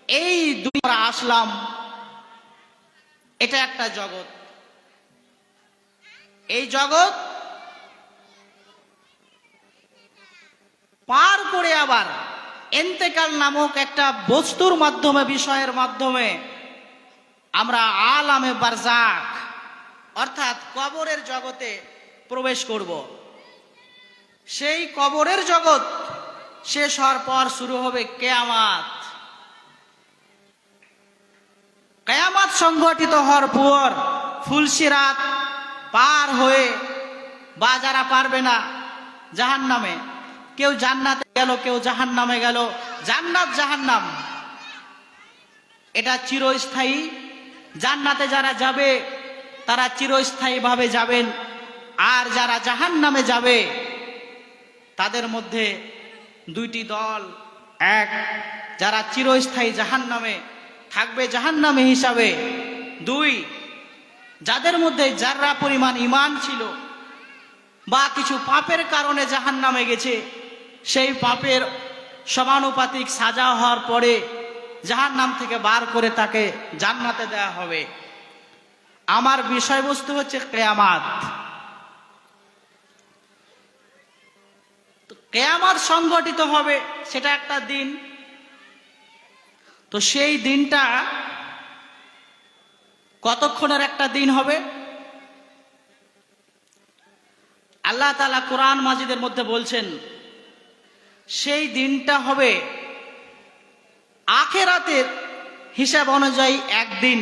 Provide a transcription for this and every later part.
এই দুনিয়া আসলাম, এটা একটা জগৎ। এই জগৎ পার করে আবার ইন্তেকাল নামক একটা বস্তুর মাধ্যমে, বিষয়ের মাধ্যমে আমরা আলামে বারজাখ অর্থাৎ কবরের জগতে প্রবেশ করব। সেই কবরের জগৎ শেষ হওয়ার পর শুরু হবে কিয়ামত। কিয়ামত সংঘটিত হওয়ার পর ফুলসিরাত পার হয়ে, বা যারা পারবে না জাহান্নামে, কেউ জান্নাতে গেল, কেউ জাহান্নামে গেল। জান্নাত জাহান্নাম এটা চিরস্থায়ী। জান্নাতে যারা যাবে তারা চিরস্থায়ী ভাবে যাবেন, আর যারা জাহান্নামে যাবে তাদের মধ্যে দুইটি দল। এক, যারা চিরস্থায়ী জাহান্নামে থাকবে, জাহান্নামী হিসাবে। দুই, যাদের মধ্যে যারা পরিমাণ ঈমান ছিল বা কিছু পাপের কারণে জাহান্নামে গেছে, সেই পাপের সমানুপাতিক সাজা হওয়ার পরে জাহান্নাম থেকে বার করে তাকে জান্নাতে দেয়া হবে। আমার বিষয়বস্তু হচ্ছে কিয়ামত। কিয়ামত সংঘটিত হবে, সেটা একটা দিন। তো সেই দিনটা কতক্ষণের একটা দিন হবে? আল্লাহ তাআলা কোরআন মাজিদের মধ্যে বলছেন, সেই দিনটা হবে আখিরাতের হিসাব অনুযায়ী একদিন,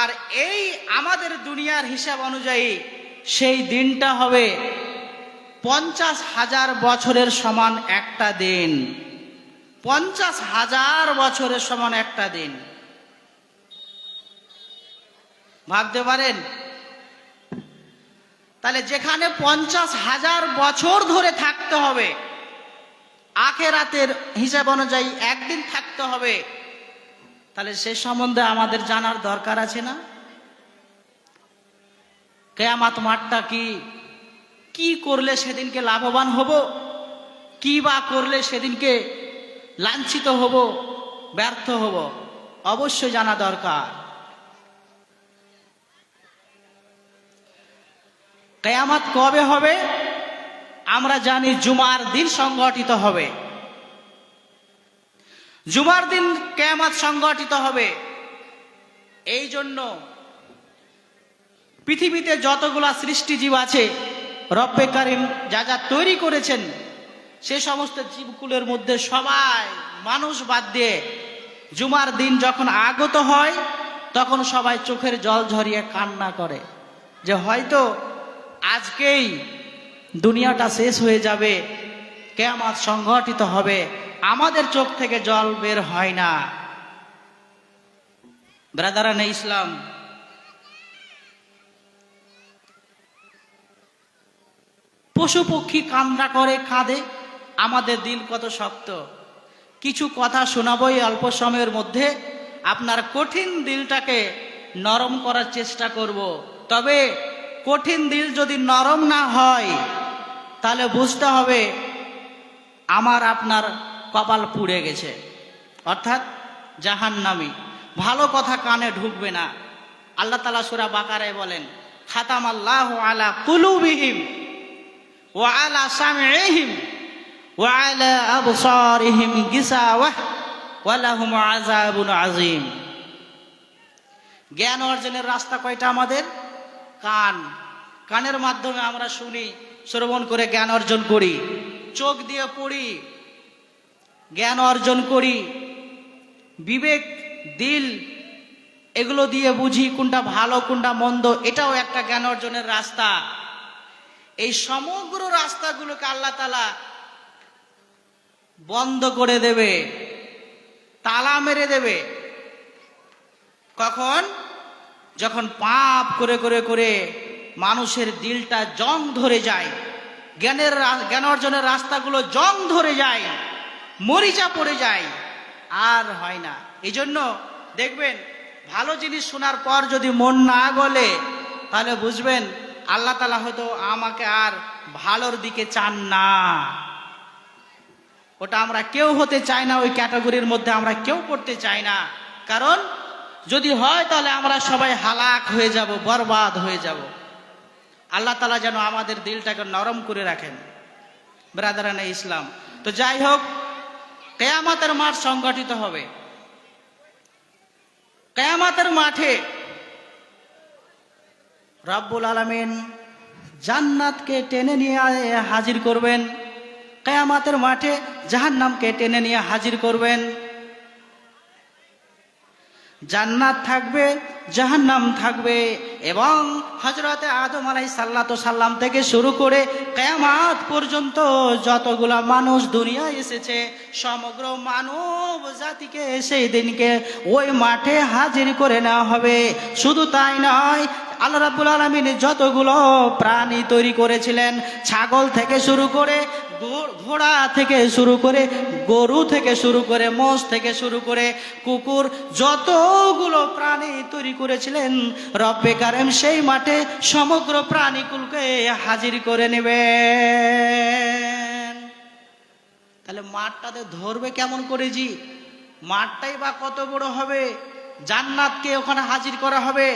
আর এই আমাদের দুনিয়ার হিসাব অনুযায়ী সেই দিনটা হবে 50,000 বছরের সমান একটা দিন। 50,000 বছরের সমান একটা দিন। ভাবতে পারেন? তাহলে যেখানে 50,000 বছর ধরে থাকতে হবে, আখিরাতের হিসাব অনুযায়ী একদিন থাকতে হবে, তাহলে সে সম্বন্ধে আমাদের জানার দরকার আছে না? কিয়ামত মাঠটা কি, কি করলে সেদিনকে লাভবান হব, কি বা করলে সেদিনকে লাঞ্ছিত হব, ব্যর্থ হব, অবশ্যই জানা দরকার। কিয়ামত কবে হবে? আমরা জানি জুমার দিন সংঘটিত হবে। জুমার দিন কিয়ামত সংঘটিত হবে। এই জন্য পৃথিবীতে যতগুলা সৃষ্টিজীব আছে, রব্বে কারিম যা যা তৈরি করেছেন, সে সমস্ত জীবকুলের মধ্যে সবাই, মানুষ বাদ দিয়ে, জুমার দিন যখন আগত হয় তখন সবাই চোখের জল ঝরিয়ে কান্না করে যে হয়তো আজকেই দুনিয়াটা শেষ হয়ে যাবে, কিয়ামত সংঘটিত হবে। আমাদের চোখ থেকে জল বের হয় না। ব্রাদারান ইসলাম, পশু পক্ষী কান্না করে, কাঁদে, আমাদের দিল কত শক্ত। কিছু কথা শোনাবই অল্প সময়ের মধ্যে, আপনার কঠিন দিলটাকে নরম করার চেষ্টা করব। তবে কঠিন দিল যদি নরম না হয়, তাহলে বুঝতে হবে আমার আপনার কপাল পুড়ে গেছে, অর্থাৎ জাহান্নামী। ভালো কথা কানে ঢুকবে না। আল্লাহ তাআলা সূরা বাকারায় বলেন, খাতামাল্লাহু আলা কুলুবিহিম ওয়া আলা সামঈহিম ওয়া আলা আবসারিহিম গিসাওয়াহ ওয়া লাহুম আযাবুন আযীম। জ্ঞান অর্জনের রাস্তা কয়টা আমাদের? কান। কানের মাধ্যমে আমরা শুনি, শ্রবণ করে জ্ঞান অর্জন করি। চোখ দিয়ে পড়ি, জ্ঞান অর্জন করি। বিবেক, দিল, এগুলো দিয়ে বুঝি কোনটা ভালো কোনটা মন্দ, এটাও একটা জ্ঞান অর্জনের রাস্তা। এই সমগ্র রাস্তাগুলোকে আল্লাহ তাআলা বন্ধ করে দেবে, তালা মেরে দেবে। কখন? যখন পাপ করে করে করে মানুষের দিলটা জং ধরে যায়, জ্ঞান অর্জনের রাস্তাগুলো জং ধরে যায়, মরিচা পড়ে যায়, আর হয় না। এই জন্য দেখবেন, ভালো জিনিস শোনার পর যদি মন না গলে, তাহলে বুঝবেন আল্লাহ তাআলা হয়তো আমাকে আর ভালোর দিকে চান না। ওটা আমরা কেউ হতে চাই না, ওই ক্যাটাগরির মধ্যে আমরা কেউ পড়তে চাই না। কারণ যদি হয় তাহলে আমরা সবাই হালাক হয়ে যাব, বরবাদ হয়ে যাব। আল্লাহ তাআলা যেন আমাদের দিলটাকে নরম করে রাখেন ব্রাদারানে ইসলাম। তো যাই হোক, কিয়ামতের মাঠ সংগঠিত হবে। কিয়ামতের মাঠে রব্বুল আলামিন জান্নাতকে টেনে নিয়ে হাজির করবেন, কিয়ামতের মাঠে জাহান্নামকে টেনে নিয়ে হাজির করবেন। জান্নাত থাকবে, জাহান্নাম থাকবে, এবং হযরতে আদম আলাইহিসসালাতু সাল্লাম থেকে শুরু করে কিয়ামত পর্যন্ত যতগুলা মানুষ দুনিয়ায় এসেছে, সমগ্র মানব জাতিকে সেই দিনকে ওই মাঠে হাজির করে নেওয়া হবে। শুধু তাই নয়, আল্লাহ রাব্বুল আলামিন যতগুলো প্রাণী তৈরি করেছিলেন, ছাগল থেকে শুরু করে, ঘোড়া থেকে শুরু করে, গরু থেকে শুরু করে, মোষ থেকে শুরু করে, কুকুর, যতগুলো প্রাণী তৈরি করেছিলেন, রব্বে কারিম সেই মাঠে সমগ্র প্রাণীকুলকে হাজির করে নেবেন। তাহলে মাঠটাতে ধরবে কেমন করে জি? মাঠটাই বা কত বড় হবে? জান্নাতকে ওখানে হাজির করা হবে,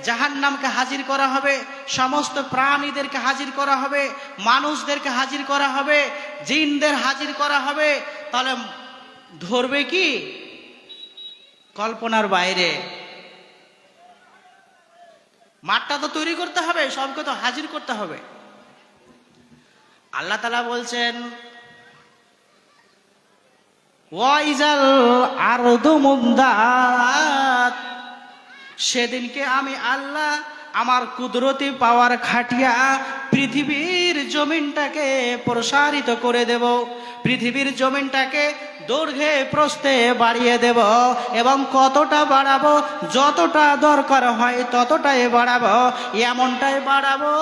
জাহান্নামকে হাজির করা হবে, সমস্ত প্রাণীদেরকে হাজির করা হবে, মানুষদেরকে হাজির করা হবে, জিনদের হাজির করা হবে। তাহলে ধরবে কি? কল্পনার বাইরে। মাঠটা তো তৈরি করতে হবে, সবকে তো হাজির করতে হবে। আল্লাহ তাআলা বলছেন, ওয়াইজাল আরদু মুদ্দাত, সেদিনকে আমি আল্লাহ আমার কুদরতি পাওয়ার খাটিয়া পৃথিবীর জমিনটাকে প্রসারিত করে দেব, পৃথিবীর জমিনটাকে দৈর্ঘ্যে প্রস্থে বাড়িয়ে দেব, এবং কতটা বাড়াবো? যতটা দরকার হয় ততটাই বাড়াবো, এমনটাই বাড়াবো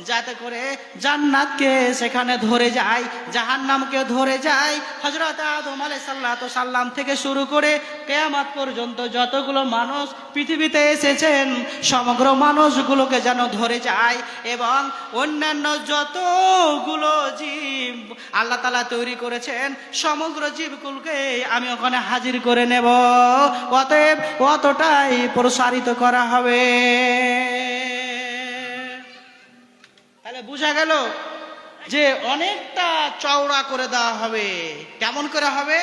যাতে করে জান্নাতকে সেখানে ধরে যায়, জাহান্নামকে ধরে যায়। হযরত আদম আলাইহিসসালাতু সাল্লাম থেকে শুরু করে কিয়ামত পর্যন্ত যতগুলো মানুষ পৃথিবীতে এসেছেন, সমগ্র মানুষগুলোকে যেন ধরে যায়, এবং অন্যান্য যতগুলো জীব আল্লাহ তাআলা তৈরি করেছেন, সমগ্র জীবগুলোকে আমি ওখানে হাজির করে নেব। অতএব অতটাই প্রসারিত করা হবে। বুঝা গেল যে অনেকটা চওড়া করে দেওয়া হবে। কেমন করে হবে?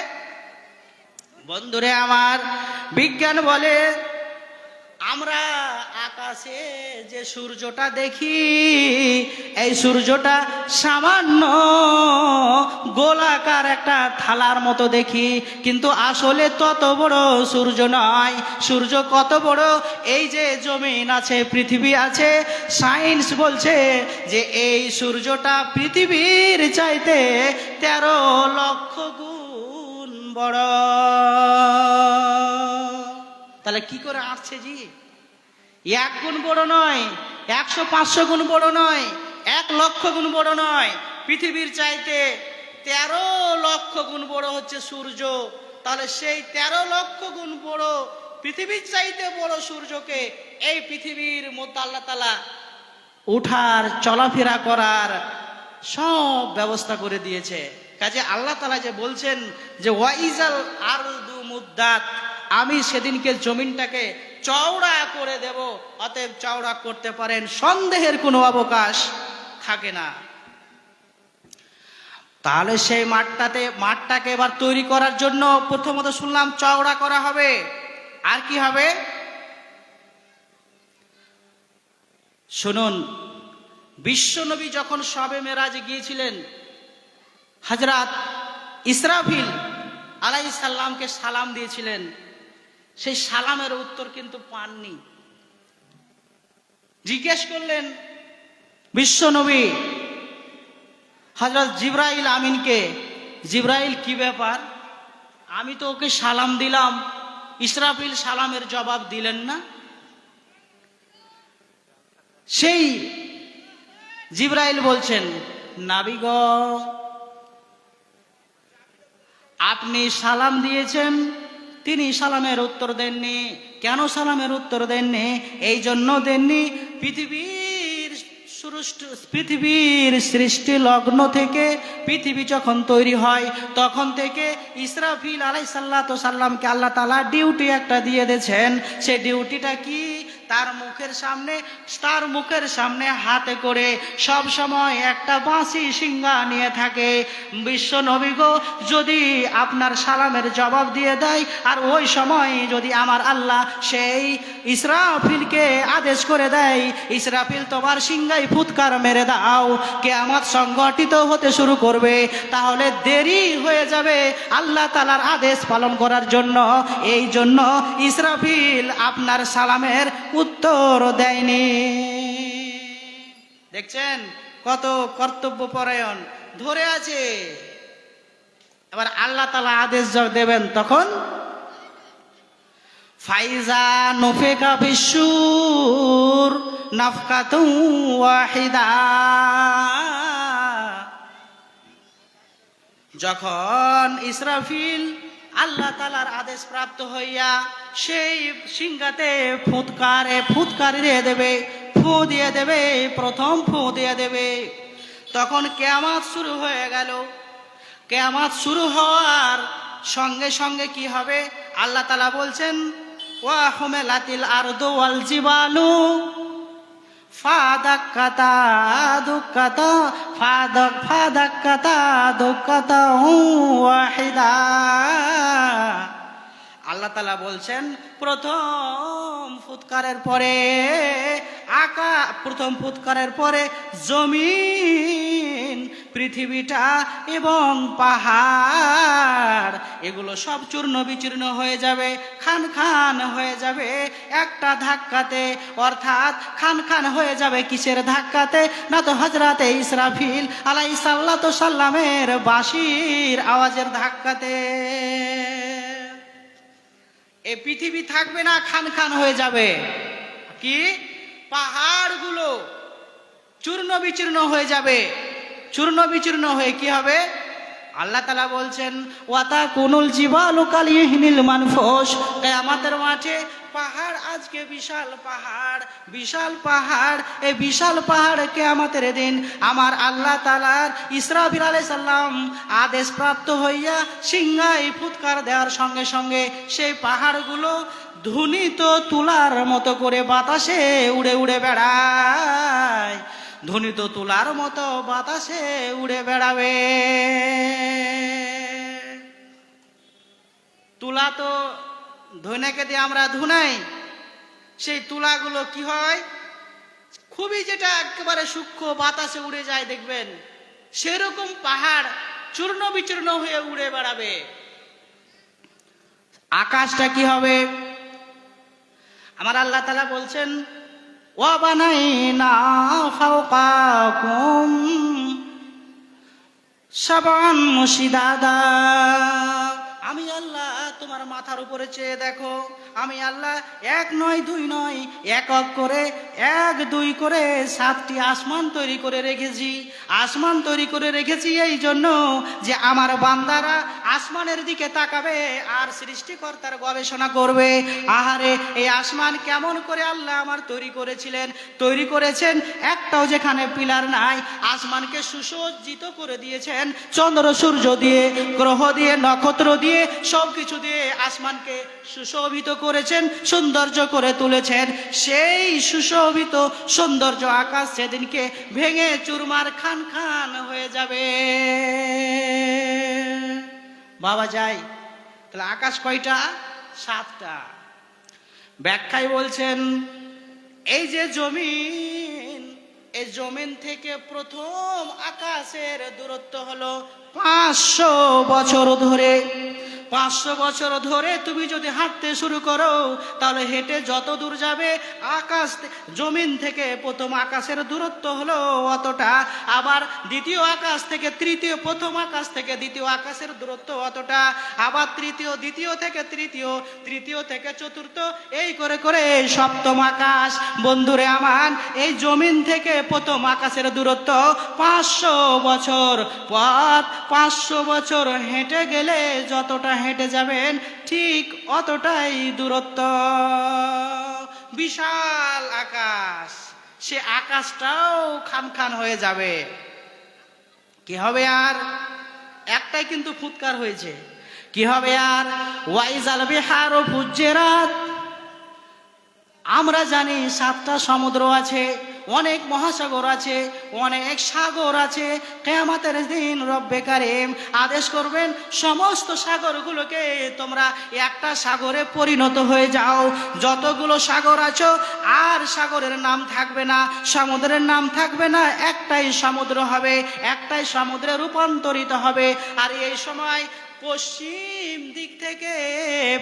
বন্ধুরে আমার, বিজ্ঞান বলে আমরা আকাশে যে সূর্যটা দেখি, এই সূর্যটা সামান্য গোলাকার একটা থালার মতো দেখি, কিন্তু আসলে তত বড় সূর্য নয়। সূর্য কত বড়? এই যে জমিন আছে, পৃথিবী আছে, সায়েন্স বলছে যে এই সূর্যটা পৃথিবীর চাইতে 13 লক্ষ গুণ বড়। তাহলে কি করে আসছে জি? 1 গুণ বড় নয়, 100-500 গুণ বড় নয়, 1 লক্ষ গুণ বড় নয়, পৃথিবীর চাইতে 13 লক্ষ গুণ বড় হচ্ছে সূর্য। তাহলে সেই 13 লক্ষ গুণ বড় পৃথিবীর চাইতে বড় সূর্যকে এই পৃথিবীর মধ্যে আল্লাহ তাআলা উঠার, চলাফেরা করার সব ব্যবস্থা করে দিয়েছে। কাজে আল্লাহ তাআলা যে বলছেন যে ওয়াইজাল আরদু মুদ্দাত, আমি সেদিনকে জমিনটাকে চওড়া করে দেব, অতএব চওড়া করতে পারেন, সন্দেহের কোনো অবকাশ থাকে না। তাহলে সেই মাঠটাকে এবার তৈরি করার জন্য প্রথমত শুনলাম চওড়া করা হবে। আর কি হবে শুনুন। বিশ্বনবী যখন শবে মেরাজে গিয়েছিলেন, হযরত ইসরাফিল আলাইহিস সালামকে সালাম দিয়েছিলেন, সেই সালামের উত্তর কিন্তু পাননি। জিজ্ঞেস করলেন বিশ্বনবী হযরত জিবরাইল আমিনকে, জিবরাইল কি ব্যাপার? আমি তো ওকে সালাম দিলাম, ইসরাফিল সালামের জবাব দিলেন না। সেই জিবরাইল বলছেন, নবী গো, আপনি সালাম দিয়েছেন, তিনি সালামের উত্তর দেননি। কেন সালামের উত্তর দেননি? এই জন্য দেননি, পৃথিবীর পৃথিবীর সৃষ্টি লগ্ন থেকে পৃথিবী যখন তৈরি হয় তখন থেকে ইসরাফিল আলাইহিস সাল্লামকে আল্লাহ তাআলা ডিউটি একটা দিয়ে দিয়েছেন। সেই ডিউটিটা কি? তার মুখের সামনে হাতে করে সব সময় একটা বাঁশি সিংহা নিয়ে থাকে। বিশ্ব নবী গো, যদি আপনার সালামের জবাব দিয়ে দেয় আর ওই সময় যদি আমার আল্লাহ সেই ইসরাফিলকে আদেশ করে দেয়, ইসরাফিল তোমার সিংহায় ফুৎকার মেরে দাও, কিয়ামত সংঘটিত হতে শুরু করবে, তাহলে দেরি হয়ে যাবে আল্লাহ তাআলার আদেশ পালন করার জন্য। এই জন্য ইসরাফিল আপনার সালামের উত্তর দেয়নি। দেখছেন কত কর্তব্য পরায়ণ ধরে আছে। এবার আল্লাহ তাআলা আদেশ দেবেন তখন ফাইজা নুফিকা ফিস-সূর নাফকাতুন ওয়াহিদা, যখন ইসরাফিল আল্লাহ তাআলার আদেশ প্রাপ্ত হইয়া সেই সিংহাতে ফুৎকার দিয়ে দেবে, ফু দিয়ে দেবে, প্রথম ফু দিয়ে দেবে, তখন কিয়ামত শুরু হয়ে গেল। কিয়ামত শুরু হওয়ার সঙ্গে সঙ্গে কি হবে? আল্লাহ তাআলা বলছেন ওয়া হুমিলাতিল আরদু ওয়াল জিবালু ফাদাক্কাতা দুক্কাতা ফাদাক্কাতা দুক্কাতা ওয়াহিদা। আল্লাহ তাআলা বলছেন প্রথম ফুৎকারের পরে জমিন, পৃথিবীটা এবং পাহাড় এগুলো সব চূর্ণ বিচূর্ণ হয়ে যাবে, খান খান হয়ে যাবে একটা ধাক্কাতে। অর্থাৎ খান খান হয়ে যাবে কিসের ধাক্কাতে? না তো হযরতে ইসরাফিল আলাইহিস সালামের বাঁশির আওয়াজের ধাক্কাতে। এই পৃথিবী থাকবে না, খান খান হয়ে যাবে। কি? পাহাড়গুলো চূর্ণ বিচূর্ণ হয়ে যাবে। চূর্ণ বিচূর্ণ হয়ে কি হবে? আল্লাহ তাআলা বলছেন ওয়াতা কুনুল জিবালু কালিহিনিল মানফুস। কিয়ামতের মাঠে পাহাড়, আজকে বিশাল পাহাড়, এই বিশাল পাহাড় কিয়ামতের দিন আমার আল্লাহ তাআলার ইসরাফিল আলাইহিস সালাম আদেশ প্রাপ্ত হইয়া সিংহায় ফুৎকার দেওয়ার সঙ্গে সঙ্গে সেই পাহাড়গুলো ধ্বনিত তুলার মতো করে বাতাসে উড়ে উড়ে বেড়ায়, ধ্বনিত তুলার মতো বাতাসে উড়ে বেড়াবে। তুলা তো ধনেকে দিয়ে আমরা ধুনাই, সেই তুলাগুলো কি হয়? খুবই যেটা একেবারে সূক্ষ্ম, বাতাসে উড়ে যায় দেখবেন, সেরকম পাহাড় চূর্ণ বিচূর্ণ হয়ে উড়ে বেড়াবে। আকাশটা কি হবে? আমার আল্লাহ তাআলা বলছেন ওয়া বানাইনা ফাওকাকুম সাবআন শিদাদা। আমি আল্লাহ তোমার মাথার উপরে চেয়ে দেখো, আমি আল্লাহ এক নয় দুই নয়, একক করে 1 2 করে 7টি আসমান তৈরি করে রেখেছি। আসমান তৈরি করে রেখেছি এই জন্য যে আমার বান্দারা আসমানের দিকে তাকাবে আর সৃষ্টিকর্তার গবেষণা করবে। আহারে, এই আসমান কেমন করে আল্লাহ আমার তৈরি করেছেন, একটাও যেখানে পিলার নাই। আসমানকে সুসজ্জিত করে দিয়েছেন চন্দ্র সূর্য দিয়ে, গ্রহ দিয়ে, নক্ষত্র দিয়ে, সব কিছু দিয়ে আসমানকে সুশোভিত করেছেন, সৌন্দর্য করে তুলেছেন। সেই সুশোভিত সৌন্দর্য আকাশ সেদিনকে ভেঙে চুরমার খান খান হয়ে যাবে। বাবা যাই, তাহলে আকাশ কয়টা? 7টা। ব্যাখ্যায় বলছেন এই যে জমিন, এই জমিন থেকে প্রথম আকাশের দূরত্ব হলো 500 বছর ধরে। 500 বছর ধরে তুমি যদি হাঁটতে শুরু করো, তাহলে হেঁটে যত দূর যাবে জমিন থেকে প্রথম আকাশের দূরত্ব হলো অতটা। আবার প্রথম আকাশ থেকে দ্বিতীয় আকাশের দূরত্ব অতটা। আবার দ্বিতীয় থেকে তৃতীয় থেকে চতুর্থ, এই করে করে সপ্তম আকাশ। বন্ধুরে আমার, এই জমিন থেকে প্রথম আকাশের দূরত্ব 500 বছর। পথ 500 বছর হেঁটে গেলে যতটা হেঁটে যাবেন ঠিক অতটাই দূরত্ব। বিশাল আকাশ, সে আকাশটাও খান খান হয়ে যাবে। কি হবে আর? একটাই কিন্তু ফুৎকার হয়েছে। কি হবে আর? ওয়াইজাল বিহারু ফুজ্জিরাত। আমরা জানি 7টা সমুদ্র আছে, অনেক মহাসাগর আছে, অনেক সাগর আছে। কিয়ামতের দিন রব্বে কারীম আদেশ করবেন, সমস্ত সাগরগুলোকে তোমরা একটা সাগরে পরিণত হয়ে যাও। যতগুলো সাগর আছো আর সাগরের নাম থাকবে না, সমুদ্রের নাম থাকবে না, একটাই সমুদ্র হবে, একটাই সমুদ্রে রূপান্তরিত হবে। আর এই সময় পশ্চিম দিক থেকে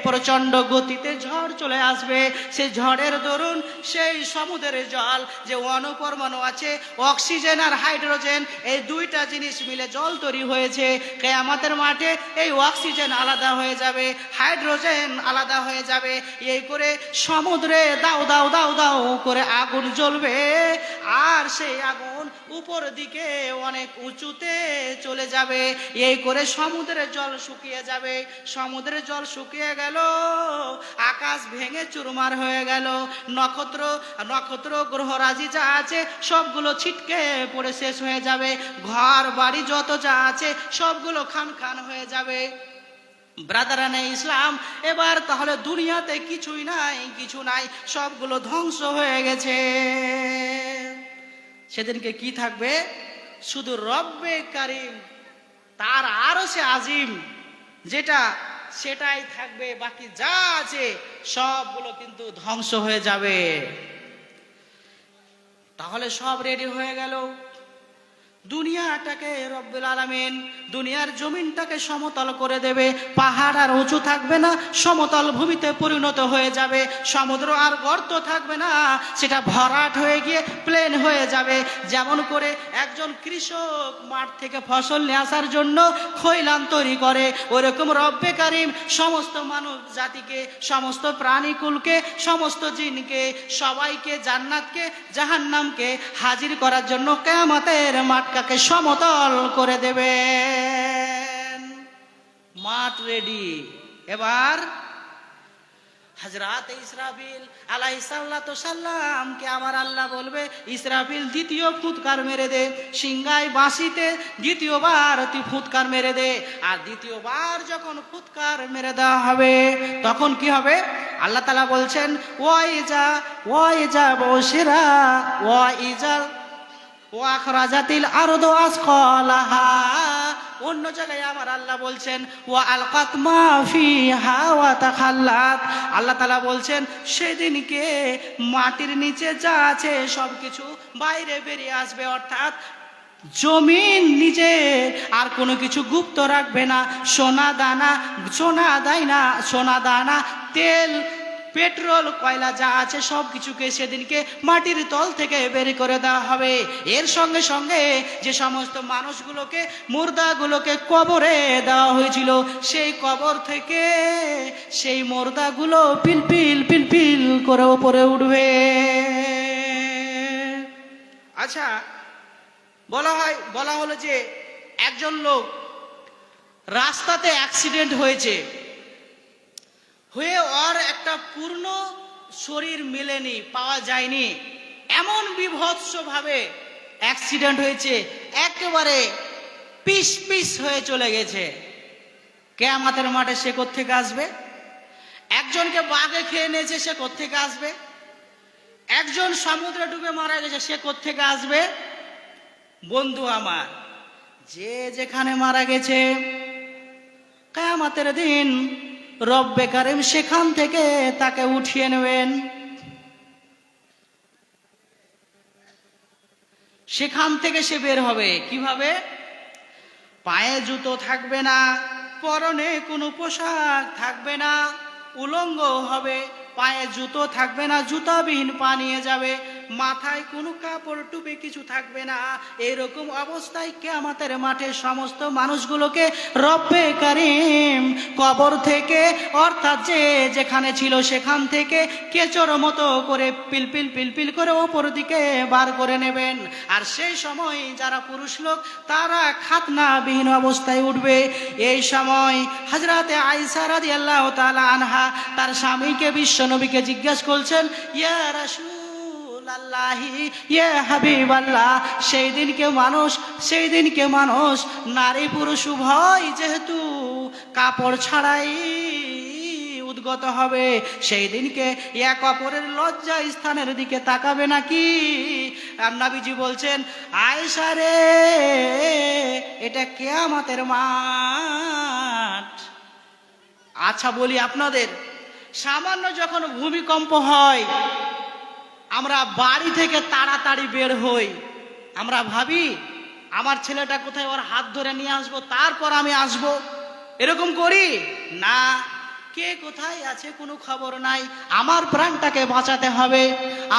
প্রচণ্ড গতিতে ঝড় চলে আসবে। সেই ঝড়ের দরুন সেই সমুদ্রের জল যে অণুপরমাণু আছে, অক্সিজেন আর হাইড্রোজেন, এই দুইটা জিনিস মিলে জল তৈরি হয়েছে। কিয়ামতের মাঠে এই অক্সিজেন আলাদা হয়ে যাবে, হাইড্রোজেন আলাদা হয়ে যাবে। এই করে সমুদ্রে দাও দাও দাও দাও করে আগুন জ্বলবে। আর সেই আগুন উপর দিকে অনেক উঁচুতে চলে যাবে। এই করে সমুদ্রের জল শুকিয়ে যাবে। সমুদ্রের জল শুকিয়ে গেল, আকাশ ভেঙে চুরমার হয়ে গেল। নক্ষত্র গ্রহরাজি যা আছে সবগুলো ছিটকে পড়ে শেষ হয়ে যাবে। ঘর বাড়ি যত যা আছে সবগুলো খান খান হয়ে যাবে। ব্রাদারানে ইসলাম, এবার তাহলে দুনিয়াতে কিছুই নাই, কিছু নাই, সবগুলো ধ্বংস হয়ে গেছে। সেদিনকে কি থাকবে? শুধু রব্বে কারীম, তার আরশে আজিম যেটা, সেটাই থাকবে। বাকি যা আছে সবগুলো কিন্তু ধ্বংস হয়ে যাবে। তাহলে সব রেডি হয়ে গেল। দুনিয়াটাকে রব্বুল আলামিন দুনিয়ার জমিনটাকে সমতল করে দেবে। পাহাড় আর উঁচু থাকবে না, সমতল ভূমিতে পরিণত হয়ে যাবে। সমুদ্র আর গর্ত থাকবে না, সেটা ভরাট হয়ে গিয়ে প্লেন হয়ে যাবে। যেমন করে একজন কৃষক মাঠ থেকে ফসল নিয়ে আসার জন্য খৈলান তৈরি করে, ওইরকম রব্বে কারীম সমস্ত মানব জাতিকে, সমস্ত প্রাণীকুলকে, সমস্ত জিনকে, সবাইকে, জান্নাতকে জাহান্নামকে হাজির করার জন্য কিয়ামতের মাঠটাকে সমতল করে দেবেন। মাঠ রেডি। এবার হযরত ইসরাফিল আলাইহিসসালাতু সাল্লামকে আমার আল্লাহ বলবে, ইসরাফিল দ্বিতীয় ফুৎকার মেরে দে, সিংহায় বাঁশিতে দ্বিতীয়বার তুই ফুৎকার মেরে দে। আর দ্বিতীয়বার যখন ফুৎকার মেরে দেওয়া হবে তখন কি হবে? আল্লাহ তাআলা বলছেন, ওয়াইজা বশিরা ওয়াইজাল ওয়াখরাজাতিল আরদু আসকালাহা। অন্য জায়গায় আমার আল্লাহ বলছেন ওয়া আলকাত মা ফিহা ওয়া তাখাল্লাত। আল্লাহ তাআলা বলছেন সেদিনকে মাটির নিচে যা আছে সবকিছু বাইরে বেরিয়ে আসবে। অর্থাৎ জমিন নিজে আর কোনো কিছু গুপ্ত রাখবে না। সোনা দানা, তেল, পেট্রোল, কয়লা যা আছে সব কিছুকে সেদিনকে মাটির তল থেকে বের করে দেওয়া হবে। এর সঙ্গে সঙ্গে যে সমস্ত মানুষগুলোকে, মুর্দাগুলোকে কবরে দেওয়া হয়েছিল, সেই কবর থেকে সেই মুর্দাগুলো পিলপিল পিলপিল করে উপরে উঠবে। আচ্ছা, বলা হলো যে একজন লোক রাস্তাতে অ্যাক্সিডেন্ট হয়েছে, হয়ে ওর একটা পূর্ণ শরীর মেলেনি, পাওয়া যায়নি, এমন বিভৎসভাবে অ্যাক্সিডেন্ট হয়েছে, একেবারে পিস পিস হয়ে চলে গেছে। কিয়ামতের মাঠে সে কোত্থেকে আসবে? একজনকে বাঘে খেয়ে নিয়েছে, সে কোত্থেকে আসবে? একজন সমুদ্রে ডুবে মারা গেছে, সে কোত্থেকে আসবে? বন্ধু আমার, যে যেখানে মারা গেছে কিয়ামতের দিন রব্বে কারীম সেখান থেকে তাকে উঠিয়ে নেবেন। সেখান থেকে সে বের হবে কিভাবে? পায়ে জুতো থাকবে না, পরনে কোনো পোশাক থাকবে না, উলঙ্গ হবে, পায়ে জুতো থাকবে না, জুতাবিহীন পা নিয়ে যাবে, মাথায় কোনো কাপড় টুপি কিছু থাকবে না। এরকম অবস্থায় কিয়ামতের মাঠে সমস্ত মানুষগুলোকে রব্বে কারীম কবর থেকে, অর্থাৎ যে যেখানে ছিল সেখান থেকে কেচোর মতো করে পিলপিল পিলপিল করে ওপর দিকে বার করে নেবেন। আর সেই সময় যারা পুরুষ লোক তারা খাতনাবিহীন অবস্থায় উঠবে। এই সময় হযরতে আয়েশা রাদিয়াল্লাহু তাআলা আনহা তার স্বামীকে, বিশ্বনবীকে জিজ্ঞাসা করছেন, ইয়া রাসূল রাসূলুল্লাহি ইয়া হাবিবাল্লাহ, সেই দিনকে মানুষ নারী পুরুষ উভয় যেহেতু কাপড় ছাড়াই উদ্গত হবে, সেই দিনকে এক অপরের লজ্জা স্থানের দিকে তাকাবে নাকি? আর নবীজি বলছেন, আয়েশা রে, এটা কিয়ামতের মাঠ। আচ্ছা বলি আপনাদের, সামান্য যখন ভূমিকম্প হয় আমরা বাড়ি থেকে তাড়াতাড়ি বের হই, আমরা ভাবি আমার ছেলেটা কোথায়, ওর হাত ধরে নিয়ে আসবো, তারপর আমি আসবো, এরকম করি না। কে কোথায় আছে কোনো খবর নাই, আমার প্রাণটাকে বাঁচাতে হবে,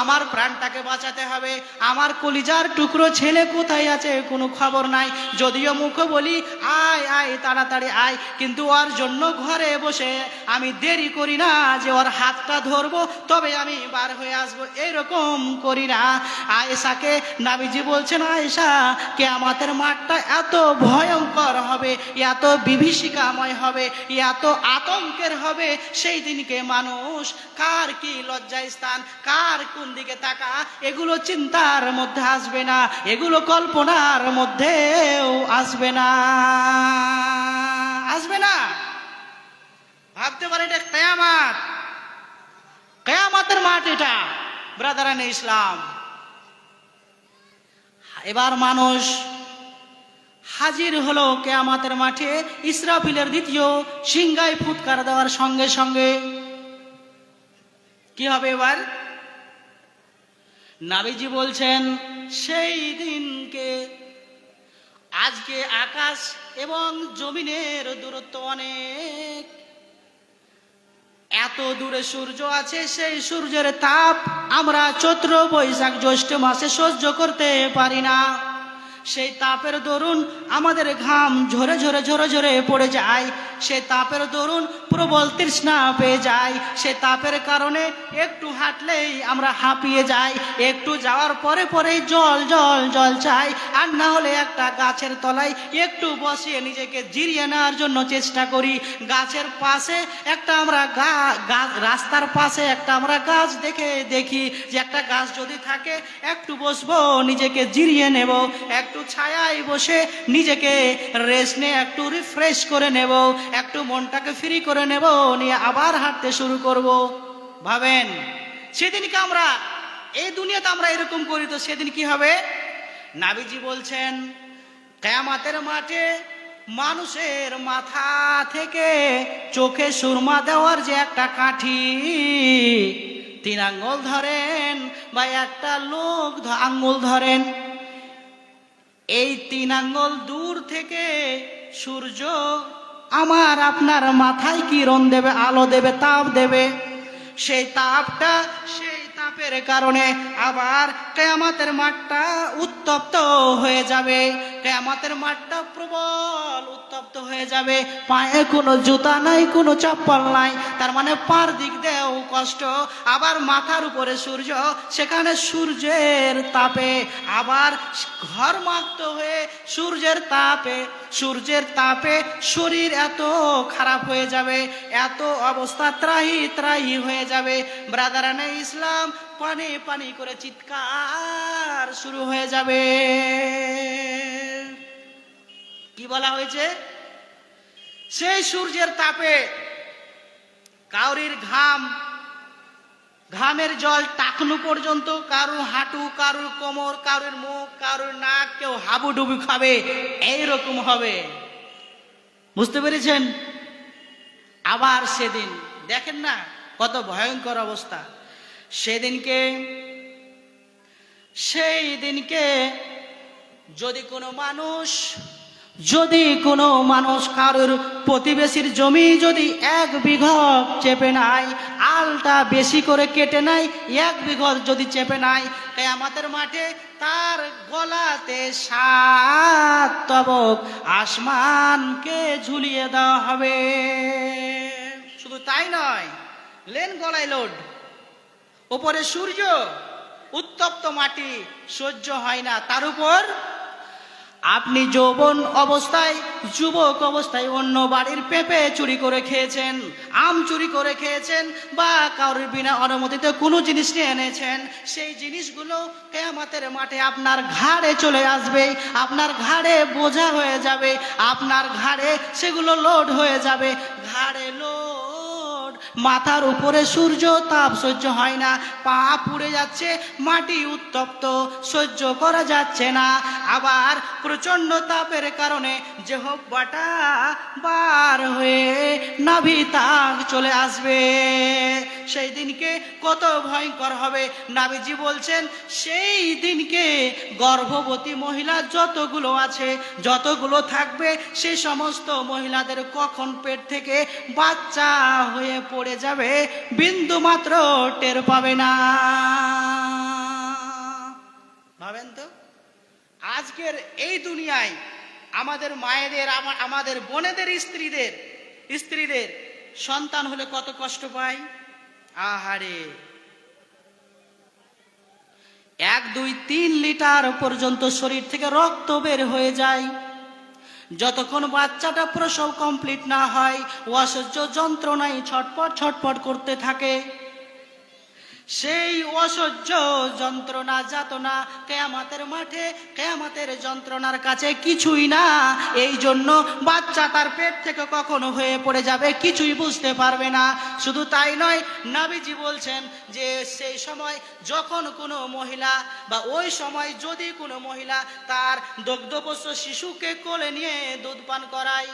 আমার প্রাণটাকে বাঁচাতে হবে। আমার কলিজার টুকরো ছেলে কোথায় আছে কোনো খবর নাই, যদিও মুখে বলি আয় আয় তাড়াতাড়ি আয়, কিন্তু ওর জন্য ঘরে বসে আমি দেরি করি না যে ওর হাতটা ধরবো তবে আমি বার হয়ে আসবো, এরকম করি না। আয়েশাকে নবীজি বলছেন, আয়েশা, কিয়ামতের মাঠটা এত ভয়ঙ্কর হবে, এত বিভীষিকাময় হবে, এত আতঙ্কের হবে, সেই দিনকে মানুষ কার কি লজ্জা স্থান, কার কোন দিকে তাকা, এগুলো চিন্তার মধ্যে আসবে না, এগুলো কল্পনার মধ্যেও আসবে না, আসবে না। ভাবতে পারে এটা কিয়ামত, কিয়ামতের মাঠ এটা, ব্রাদারান ইসলাম। এবার মানুষ হাজির হলো কিয়ামতের মাঠে ইসরাফিলের দ্বিতীয় সিংহায় ফুৎকার দেওয়ার সঙ্গে সঙ্গে। কি হবে এবার? নবীজি বলছেন, সেই দিনকে, আজকে আকাশ এবং জমিনের দূরত্ব অনেক, এত দূরে সূর্য আছে, সেই সূর্যের তাপ আমরা চৈত্র বৈশাখ জ্যৈষ্ঠ মাসে সহ্য করতে পারি না, সেই তাপের দরুন আমাদের ঘাম ঝরে ঝরে ঝরে ঝরে পড়ে যায়, সেই তাপের দরুন প্রবল তৃষ্ণা পেয়ে যায়, সে তাপের কারণে একটু হাঁটলেই আমরা হাঁপিয়ে যাই, একটু যাওয়ার পরে পরেই জল জল জল চাই, আর না হলে একটা গাছের তলায় একটু বসিয়ে নিজেকে জিরিয়ে নেওয়ার জন্য চেষ্টা করি। গাছের পাশে একটা আমরা রাস্তার পাশে একটা আমরা গাছ দেখি যে একটা গাছ যদি থাকে একটু বসবো, নিজেকে জিরিয়ে নেব, একটু ছায়ায় বসে নিজেকে রেস্ট নিয়ে একটু রিফ্রেশ করে নেব, একটু মনটাকে ফ্রি করে নেব, নিয়ে আবার হাঁটতে শুরু করব। ভাবেন সেদিনকে আমরা এই দুনিয়াতে আমরা এরকম করি, তো সেদিন কি হবে? নবীজি বলছেন, কিয়ামতের মাঠে মানুষের মাথা থেকে চোখে সুরমা দেওয়ার যে একটা কাঠি, 3 আঙ্গুল ধরেন বা একটা লোক আঙ্গুল ধরেন, এই 3 আঙ্গুল দূর থেকে সূর্য আমার আপনার মাথায় কিরণ দেবে, আলো দেবে, তাপ দেবে, সেই তাপটা, সেই তাপের কারণে আবার কিয়ামতের মাঠটা উত্তপ্ত হয়ে যাবে, কিয়ামতের মাঠটা প্রবল উত্তপ্ত হয়ে যাবে, পায়ে কোনো জুতা নাই, কোনো চপ্পল নাই, তার মানে পার দিক দিয়েও কষ্ট, আবার মাথার উপরে সূর্য, সেখানে সূর্যের তাপে আবার ঘর্মাক্ত হয়ে সূর্যের তাপে শরীর এত খারাপ হয়ে যাবে, এত অবস্থা ত্রাহি ত্রাহি হয়ে যাবে, ব্রাদারানে ইসলাম পানি পানি করে চিৎকার শুরু হয়ে যাবে। কি বলা হয়েছে? সেই সূর্যের তাপে কাউরির ঘামের জল টাকনু পর্যন্ত, কারুর হাঁটু, কারুর কোমর, কারুর মুখ, কারুর নাক, কেউ হাবুডুবু খাবে, এইরকম হবে। বুঝতে পেরেছেন? আবার সেদিন দেখেন না কত ভয়ঙ্কর অবস্থা। সেই দিনকে যদি কোনো মানুষ কারোর প্রতিবেশীর জমি যদি 1 বিঘা চেপে নাই, আলটা বেশি করে কেটে নাই, 1 বিঘা যদি চেপে নাই, কিয়ামতের মাঠে তার গলাতে 7 তবক আসমানকে ঝুলিয়ে দেওয়া হবে। শুধু তাই নয়, লেন গলায় লোড, ওপরে সূর্য, উত্তপ্ত মাটি সহ্য হয় না, তার উপর আপনি যৌবন অবস্থায়, যুবক অবস্থায় অন্য বাড়ির পেঁপে চুরি করে খেয়েছেন, আম চুরি করে খেয়েছেন, বা কারোর বিনা অনুমতিতে কোনো জিনিস নিয়ে এনেছেন, সেই জিনিসগুলো কিয়ামতের মাঠে আপনার ঘাড়ে চলে আসবে, আপনার ঘাড়ে বোঝা হয়ে যাবে, আপনার ঘাড়ে সেগুলো লোড হয়ে যাবে। ঘাড়ে লোড, মাথার উপরে সূর্য তাপ সহ্য হয় না, পা পুড়ে যাচ্ছে, মাটি উত্তপ্ত, সহ্য করা যাচ্ছে না। আবার প্রচণ্ড তাপের কারণে জিহ্বাটা বার হয়ে নাভি তাক চলে আসবে। সেই দিনকে কত ভয়ঙ্কর হবে। নাবিজি বলছেন সেই দিনকে গর্ভবতী মহিলা যতগুলো আছে, যতগুলো থাকবে, সেই সমস্ত মহিলাদের কখন পেট থেকে বাচ্চা হয়ে পড়ে যাবে বিন্দু মাত্র টের পাবে না। ভাবেন তো, আজকের এই দুনিয়ায় আমাদের মায়েদের, আমাদের বোনেদের স্ত্রীদের সন্তান হলে কত কষ্ট পায়। আহারে, 1, 2, 3 লিটার পর্যন্ত শরীর থেকে রক্ত বের হয়ে যায়। যতক্ষণ বাচ্চাটা প্রসব কমপ্লিট না হয়, অসহ্য যন্ত্রণায় ছটপট ছটপট করতে থাকে। সেই অসহ্য যন্ত্রণা যাতনা কিয়ামতের মাঠে, কিয়ামতের যন্ত্রণার কাছে কিছুই না। এই জন্য বাচ্চা তার পেট থেকে কখনো হয়ে পড়ে যাবে কিছুই বুঝতে পারবে না। শুধু তাই নয়, নবীজি বলছেন যে সেই সময় যখন কোনো মহিলা, বা ওই সময় যদি কোনো মহিলা তার দুগ্ধপোষ্য শিশুকে কোলে নিয়ে দুধ পান করায়,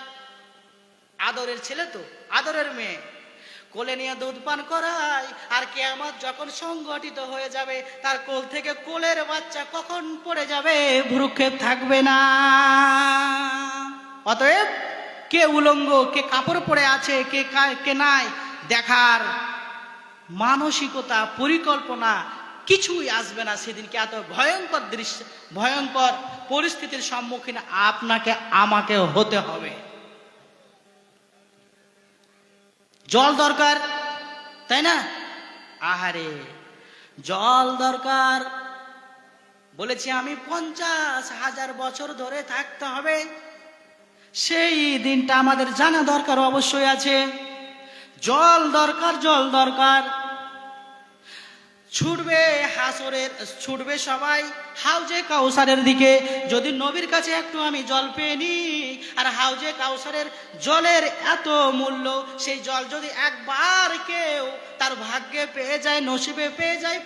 আদরের ছেলে তো, আদরের মেয়ে, কোলে নিয়ে দুধ পান করায়, আর কিয়ামত যখন সংগঠিত হয়ে যাবে, তার কোল থেকে কোলের বাচ্চা কখন পড়ে যাবে ভ্রুক্ষেপ থাকবে না। অতএব কে উলঙ্গ, কে কাপড় পরে আছে, কে নাই, দেখার মানসিকতা, পরিকল্পনা কিছুই আসবে না। সেদিনকে এত ভয়ঙ্কর দৃশ্য, ভয়ঙ্কর পরিস্থিতির সম্মুখীন আপনাকে আমাকে হতে হবে। জল দরকার, তাই না? আহারে, জল দরকার। বলেছি আমি 50,000 বছর ধরে থাকতে হবে, সেই দিনটা আমাদের জানা দরকার অবশ্যই আছে। জল দরকার, জল দরকার। ছুটবে সবাই হাউজে কাউসারের দিকে। যদি নবীর কাছে একটু আমি জল পেয়ে নিই, আর হাউজে কাউসারের জলের এত মূল্য, সেই জল যদি একবার কেউ তার ভাগ্যে পেয়ে যায়, নসিবে পেয়ে যায়,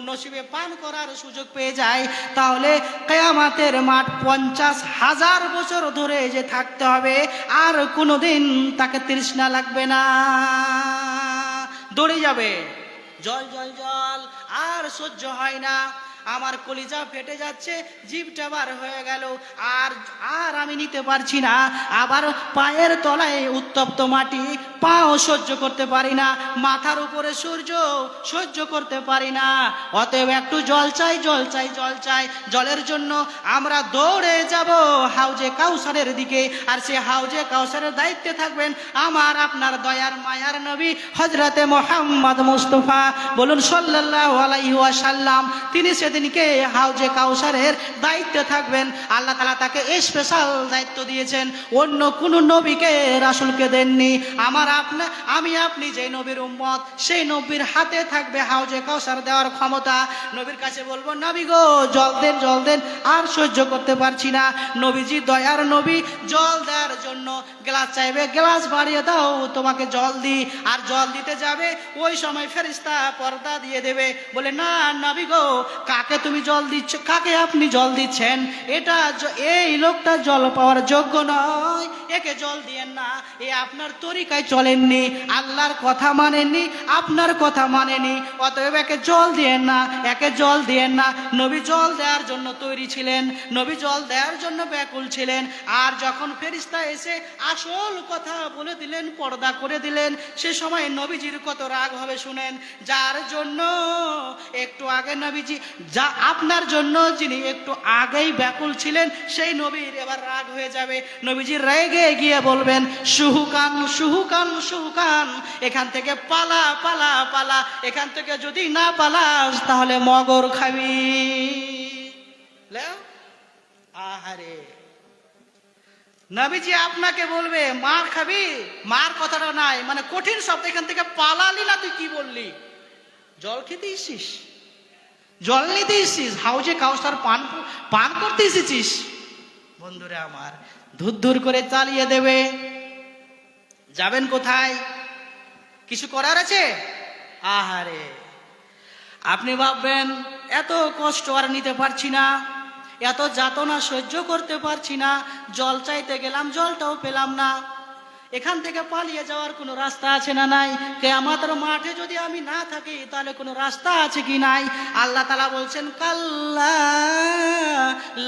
নসিবে পান করার সুযোগ পেয়ে যায়, তাহলে কিয়ামতের মাঠ 50,000 বছর ধরে যে থাকতে হবে, আর কোনোদিন তাকে তৃষ্ণা লাগবে না, দৌড়ে যাবে। জল জল জল, আর সহ্য হয় না, আমার কলিজা ফেটে যাচ্ছে, জিভটা বার হয়ে গেল, আর আমি নিতে পারছি না। আবার পায়ের তলায় উত্তপ্ত মাটি, পাও সহ্য করতে পারি না, মাথার উপরে সূর্য সহ্য করতে পারি না। অতএব একটু জল চাই, জল চাই, জল চাই। জলের জন্য আমরা দৌড়ে যাব হাউজে কাউসারের দিকে। আর সে হাউজে কাউসারের দায়িত্বে থাকবেন আমার আপনার দয়ার মায়ার নবী হযরতে মুহাম্মদ মুস্তাফা, বলুন সাল্লাল্লাহু আলাইহি ওয়াসাল্লাম। তিনি সেদিনকে হাউজে কাউসারের দায়িত্বে থাকবেন। আল্লাহ তাআলা তাকে স্পেশাল দায়িত্ব দিয়েছেন, অন্য কোন নবীকে রাসূলকে দেননি। আমি আপনি যে নবীর উম্মত, সেই নবীর হাতে থাকবে হাউজে কাউসার দেওয়ার ক্ষমতা। নবীর কাছে বলবো, নবী গো জল দেন, জল দেন, আর সহ্য করতে পারছি না। নবীজি দয়ার নবী, জল দেওয়ার জন্য গ্লাস চাইবে, গ্লাস বাড়িয়ে দাও, তোমাকে জল দিই। আর জল দিতে যাবে, ওই সময় ফেরেশতা পর্দা দিয়ে দেবে, বলে না নবী গো, কাকে তুমি জল দিচ্ছ, কাকে আপনি জল দিচ্ছেন? এই লোকটা জল পাওয়ার যোগ্য নয়, একে জল দিয়েন না। এ আপনার তরিকায় চলেননি, আল্লাহর কথা মানেননি, আপনার কথা মানেনি, অতএব একে জল দিয়েন না, একে জল দিয়েন না। নবী জল দেওয়ার জন্য তৈরি ছিলেন, নবী জল দেওয়ার জন্য ব্যাকুল ছিলেন। আর যখন ফেরেশতা এসে আসল কথা বলে দিলেন, পর্দা করে দিলেন, সে সময় নবীজির কত রাগ হবে শুনেন। যার জন্য একটু আগে নবীজি, আপনার জন্য যিনি একটু আগেই ব্যাকুল ছিলেন, সেই নবীর এবার রাগ হয়ে যাবে। নবীজি রেগে গিয়ে বলবেন, সুহুকান সুহুকান সুহুকান, এখান থেকে পালা পালা পালা, এখান থেকে যদি না পালাস তাহলে মগর খাবি। আহারে, নবীজি আপনাকে বলবে মার খাবি, মার কথাটা নাই, মানে কঠিন শব্দ। এখান থেকে পালালি না, তুই কি বললি? জল খেতে এসেছিস, জল নিতে এসেছিস, হাউজে কাউসার পান করতে এসেছিস? বন্ধুরা আমার, ধুর ধুর করে চালিয়ে দেবে। যাবেন কোথায়? কিছু করার আছে? আহারে, আপনি ভাববেন এত কষ্ট আর নিতে পারছি না, এত যাতনা সহ্য করতে পারছি না, জল চাইতে গেলাম, জলটাও পেলাম না। এখান থেকে পালিয়ে যাওয়ার কোনো রাস্তা আছে না নাই? কিয়ামতের মাঠে যদি আমি না থাকি তাহলে কোনো রাস্তা আছে কি নাই? আল্লাহ তাআলা বলছেন কাল্লা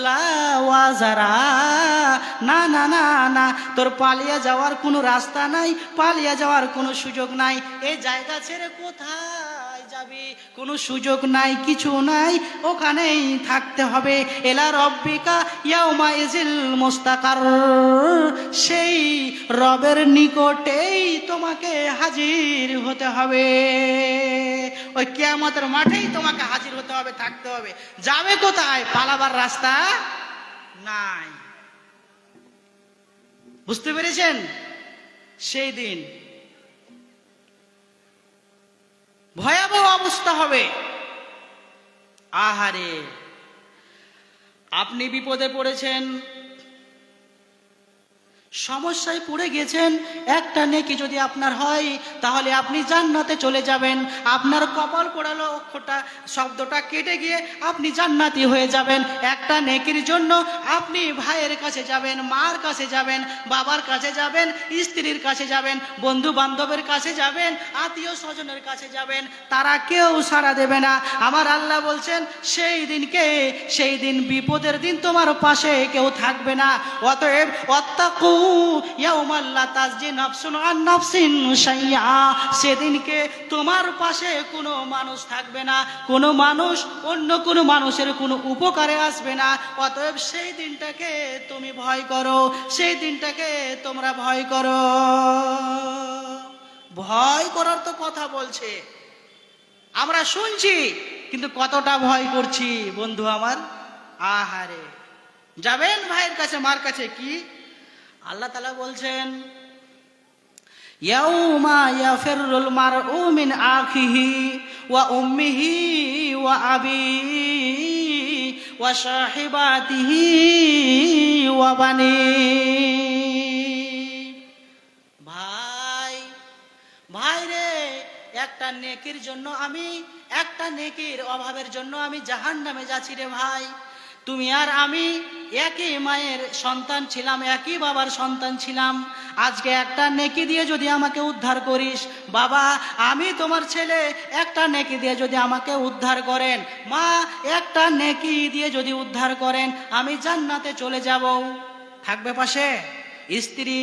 লা ওয়াজারা, না না না না, তোর পালিয়ে যাওয়ার কোনো রাস্তা নাই, পালিয়ে যাওয়ার কোনো সুযোগ নাই। এই জায়গা ছেড়ে কোথায় যাবি? কোনো সুযোগ নাই, কিছু নাই, ওখানেই থাকতে হবে। এলা রব্বিকা ইয়াউমা ইজিল মুস্তাকার, সেই রবের নিকটেই তোমাকে হাজির হতে হবে। ওই কিয়ামতের মাঠেই তোমাকে হাজির হতে হবে, থাকতে হবে। যাবে কোথায়? পালাবার রাস্তা নাই। বুঝতে পেরেছেন? সেই দিন ভয়াবহ অবস্থা হবে। আহারে, আপনি বিপদে পড়েছেন, সমস্যায় পড়ে গেছেন, একটা নেকি যদি আপনার হয় তাহলে আপনি জান্নাতে চলে যাবেন। আপনার কপাল পোড়ালো অক্ষরটা, শব্দটা কেটে গিয়ে আপনি জান্নাতি হয়ে যাবেন। একটা নেকির জন্য আপনি ভাইয়ের কাছে যাবেন, মার কাছে যাবেন, বাবার কাছে যাবেন, স্ত্রীর কাছে যাবেন, বন্ধু বান্ধবের কাছে যাবেন, আত্মীয় স্বজনের কাছে যাবেন, তারা কেউ সাড়া দেবে না। আমার আল্লাহ বলছেন সেই দিনকে, সেই দিন বিপদের দিন তোমার পাশে কেউ থাকবে না। অতএব ওয়াত্তাকু ইয়াউমাল লা তাজজি নাফসুন আন নাফসিন শাইআ, সেদিনকে তোমার পাশে কোনো মানুষ থাকবে না, কোনো মানুষ অন্য কোনো মানুষের কোনো উপকারে আসবে না। অতএব সেই দিনটাকে তুমি ভয় করো, সেই দিনটাকে তোমরা ভয় করো। ভয় করার তো কথা বলছে, আমরা শুনছি, কিন্তু কতটা ভয় করছি বন্ধু আমার? আহারে, যাবেন ভাইয়ের কাছে, মার কাছে, কি আল্লাহ তাআলা বলছেন ইয়াউমা ইয়াফিরুল মারউ মিন আখিহি ওয়া উম্মিহি ওয়া আবিহি ওয়া সাহিবাতিহি ওয়া বানি। ভাই, ভাই রে, একটা নেকির জন্য আমি, একটা নেকির অভাবের জন্য আমি জাহান্নামে যাচ্ছি রে ভাই। তুমি আর আমি একই মায়ের সন্তান ছিলাম, একই বাবার সন্তান ছিলাম। আজকে একটা নেকি দিয়ে যদি আমাকে উদ্ধার করিস, বাবা আমি তোমার ছেলে, একটা নেকি দিয়ে যদি আমাকে উদ্ধার করেন, মা একটা নেকি দিয়ে যদি উদ্ধার করেন, আমি জান্নাতে চলে যাব। থাকবে পাশে? স্ত্রী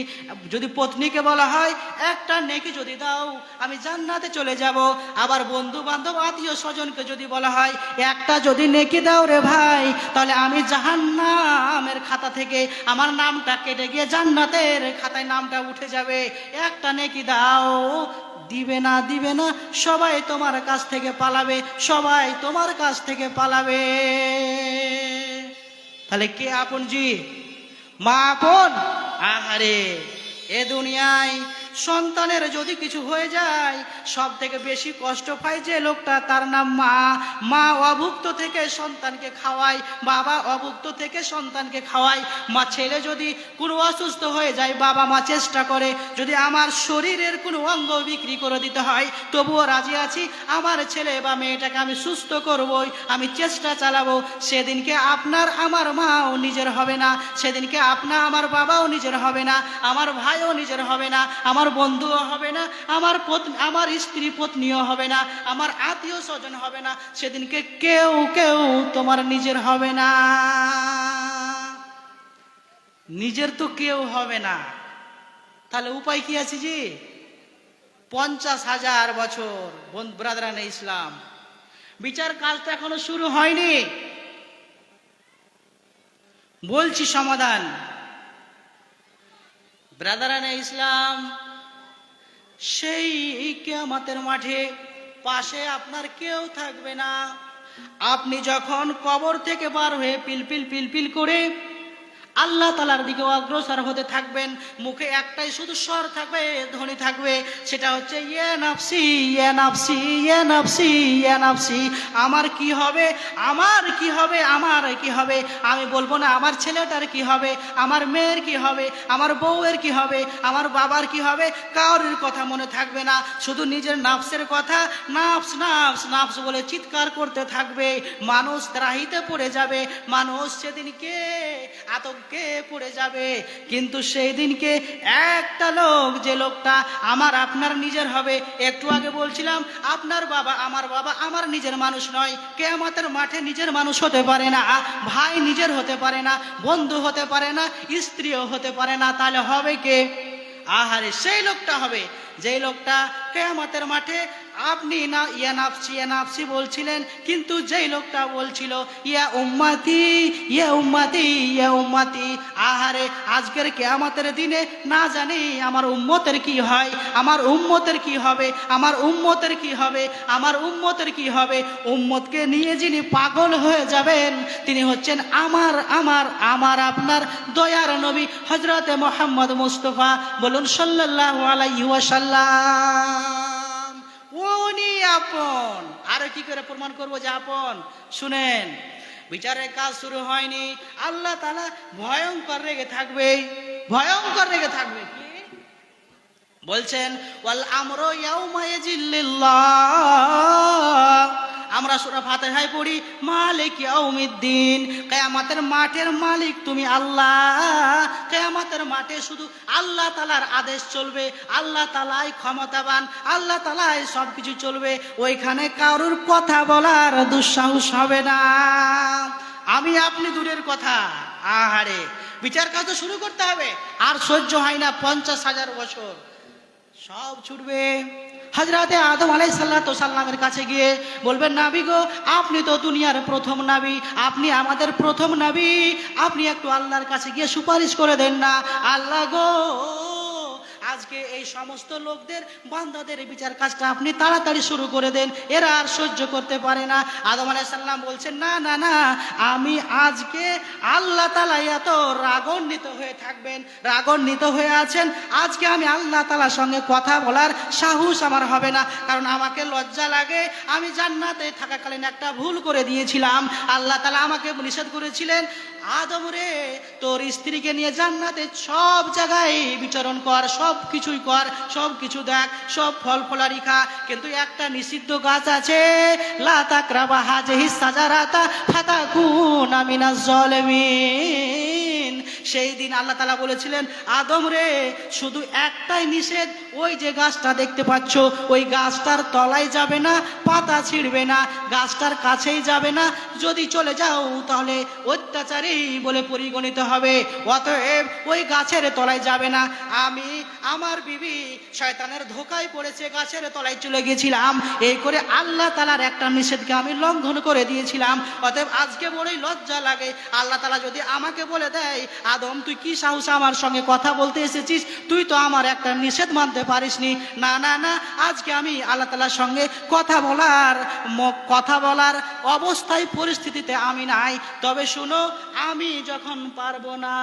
যদি পত্নীকে বলা হয় একটা নেকি যদি দাও আমি জান্নাতে চলে যাব। আবার বন্ধু বান্ধব আত্মীয় স্বজনকে যদি বলা হয় একটা যদি নেকি দাও রে ভাই, তাহলে আমি জাহান্নামের খাতা থেকে আমার নামটা কেটে গিয়ে জান্নাতের খাতায় নামটা উঠে যাবে। একটা নেকি দাও, দিবে না, দিবে না, সবাই তোমার কাছ থেকে পালাবে, সবাই তোমার কাছ থেকে পালাবে। তাহলে কে আপন? জি, মা আপন। আহারে, এ দুনিয়ায় সন্তানের যদি কিছু হয়ে যায় সব থেকে বেশি কষ্ট পায় যে লোকটা, তার নাম মা। মা অভুক্ত থেকে সন্তানকে খাওয়ায়, বাবা অভুক্ত থেকে সন্তানকে খাওয়ায়। মা ছেলে যদি কোনো অসুস্থ হয়ে যায়, বাবা মা চেষ্টা করে যদি আমার শরীরের কোনো অঙ্গ বিক্রি করে দিতে হয় তবুও রাজি আছি, আমার ছেলে বা মেয়েটাকে আমি সুস্থ করবই, আমি চেষ্টা চালাবো। সেদিনকে আপনার আমার মাও নিজের হবে না, সেদিনকে আপনার আমার বাবাও নিজের হবে না, আমার ভাইও নিজের হবে না, আমার বন্ধুও হবে না, আমার স্ত্রী পত্নীও হবে না, আমার আত্মীয় স্বজন হবে না। সেদিনকে কেউ কেউ তোমার নিজের হবে না। নিজের তো কেউ হবে না, তাহলে উপায় কি আছে? জি, 50,000 বছর ব্রাদারানে ইসলাম, বিচার কাজটা এখনো শুরু হয়নি। বলছি সমাধান, ব্রাদারানে ইসলাম, সেই কিয়ামতের মাঠে পাশে আপনার কেউ থাকবে না। আপনি যখন কবর থেকে বার হয়ে পিলপিল পিলপিল করে আল্লাহ তালার দিকে অগ্রসর হতে থাকবেন। মুখে একটাই শুধু স্বর থাকবে, ধ্বনি থাকবে, সেটা হচ্ছে ইয়া নাফসি ইয়া নাফসি ইয়া নাফসি ইয়া নাফসি। আমার কি হবে, আমার কি হবে, আমার কি হবে। আমি বলবো না আমার ছেলেটার কি হবে, আমার মেয়ের কি হবে, আমার বউয়ের কি হবে, আমার বাবার কি হবে, কারোর কথা মনে থাকবে না। শুধু নিজের নাফসের কথা নাফস নাফস নাফস বলে চিৎকার করতে থাকবে। মানুষ ত্রাহিতে পড়ে যাবে, মানুষ সেদিনকে আতঙ্কে পড়ে যাবে। কিন্তু সেই দিনকে একটা লোক, যে লোকটা আমার আপনার নিজের হবে, একটু আগে বলছিলাম আপনার বাবা আমার নিজের মানুষ নয়। কিয়ামতের মাঠে নিজের মানুষ হতে পারে না, ভাই নিজের হতে পারে না, বন্ধু হতে পারে না, স্ত্রীও হতে পারে না। তাহলে হবে কে? আহারে সেই লোকটা হবে যেই লোকটা কিয়ামতের মাঠে আপনি না ইয়া নাফসি বলছিলেন, কিন্তু যেই লোকটা বলছিল ইয়া উম্মতি ইয়া উম্মতি ইয়া উম্মতি। আহারে আজকের কিয়ামতের দিনে না জানি আমার উম্মতের কি হয়, আমার উম্মতের কি হবে, আমার উম্মতের কি হবে, আমার উম্মতের কি হবে। উম্মতকে নিয়ে যিনি পাগল হয়ে যাবেন তিনি হচ্ছেন আমার আমার আমার আপনার দয়ার নবী হযরতে মুহাম্মদ মুস্তাফা। বলুন সাল্লাল্লাহু আলাইহি ওয়াসাল্লাম। উনি আপন। আর কি করে প্রমাণ করব যে আপন? শুনেন, বিচারের কাজ শুরু হয়নি, আল্লাহ তাআলা ভয়ঙ্কর রেগে থাকবে, ভয়ঙ্কর রেগে থাকবে। কি বলছেন? ওয়াল আমরু ইয়াউমা ইয়াজিল্লিল্লাহ। আমরা সূরা ফাতিহায় পড়ি মালিক ইয়াউমিদ্দিন। কিয়ামতের মাঠের মালিক তুমি আল্লাহ। কিয়ামতের মাঠে শুধু আল্লাহ তাআলার আদেশ চলবে, আল্লাহ তাআলাই ক্ষমতাবান, আল্লাহ তাআলাই সবকিছু চলবে। ওইখানে কারোর কথা বলার দুঃসাহস হবে না। আমি আপনি দূরের কথা, আহারে বিচার কাজ তো শুরু করতে হবে। আর সহ্য হয় না 50,000 বছর, সব ছুটবে। হযরতে আদম আলাইহিস সালামের কাছে গিয়ে বলবেন নবী গো, আপনি তো দুনিয়ার প্রথম নবী, আপনি আমাদের প্রথম নবী, আপনি একটু আল্লাহর কাছে গিয়ে সুপারিশ করে দেন না। আল্লাহ গো, আজকে এই সমস্ত লোকদের বান্দাদের বিচার কাজটা আপনি তাড়াতাড়ি শুরু করে দেন, এরা আর সহ্য করতে পারে না। আদম আলাইহিস সালাম বলছেন না না না, আমি আজকে আল্লাহ তাআলা এত রাগান্বিত হয়ে থাকবেন, রাগান্বিত হয়ে আছেন, আজকে আমি আল্লাহ তাআলার সঙ্গে কথা বলার সাহস আমার হবে না। কারণ আমাকে লজ্জা লাগে, আমি জান্নাতে থাকাকালীন একটা ভুল করে দিয়েছিলাম। আল্লাহ তাআলা আমাকে নিষেধ করেছিলেন, আদম রে তোর স্ত্রীকে নিয়ে জান্নাতে সব জায়গায় বিচরণ কর, সব কিছুই কর, সব কিছু দেখ, সব ফল ফলারি খা, কিন্তু একটা নিষিদ্ধ গাছ আছে, লা তাকরাবা হাযিহিস সাজারাতা ফাতাকুনা মিনাজ জালিমিন। সেই দিন আল্লাহ তাআলা বলেছিলেন আদম রে শুধু একটাই নিষেধ, ওই যে গাছটা দেখতে পাচ্ছ ওই গাছটার তলায় যাবে না, পাতা ছিঁড়বে না, গাছটার কাছেই যাবে না, যদি চলে যাও তাহলে অত্যাচারী বলে পরিগণিত হবে, অতএব ওই গাছের তলায় যাবে না। আমি আমার বিবি শয়তানের ধোকায় পড়েছে, গাছের তলায় চলে গিয়েছিলাম, এই করে আল্লাহ তাআলার একটা নিষেধকে আমি লঙ্ঘন করে দিয়েছিলাম। অতএব আজকে বড়ই লজ্জা লাগে। আল্লাহ তাআলা যদি আমাকে বলে দেয় আদম তুই কি সাহস আমার সঙ্গে কথা বলতে এসেছিস, তুই তো আমার একটা নিষেধ মানতে পারিসনি, না না না, আজকে আমি আল্লাহ তাআলার সঙ্গে কথা বলার অবস্থায় পরিস্থিতিতে আমি নাই। তবে শুনো, আমি যখন পারবো না,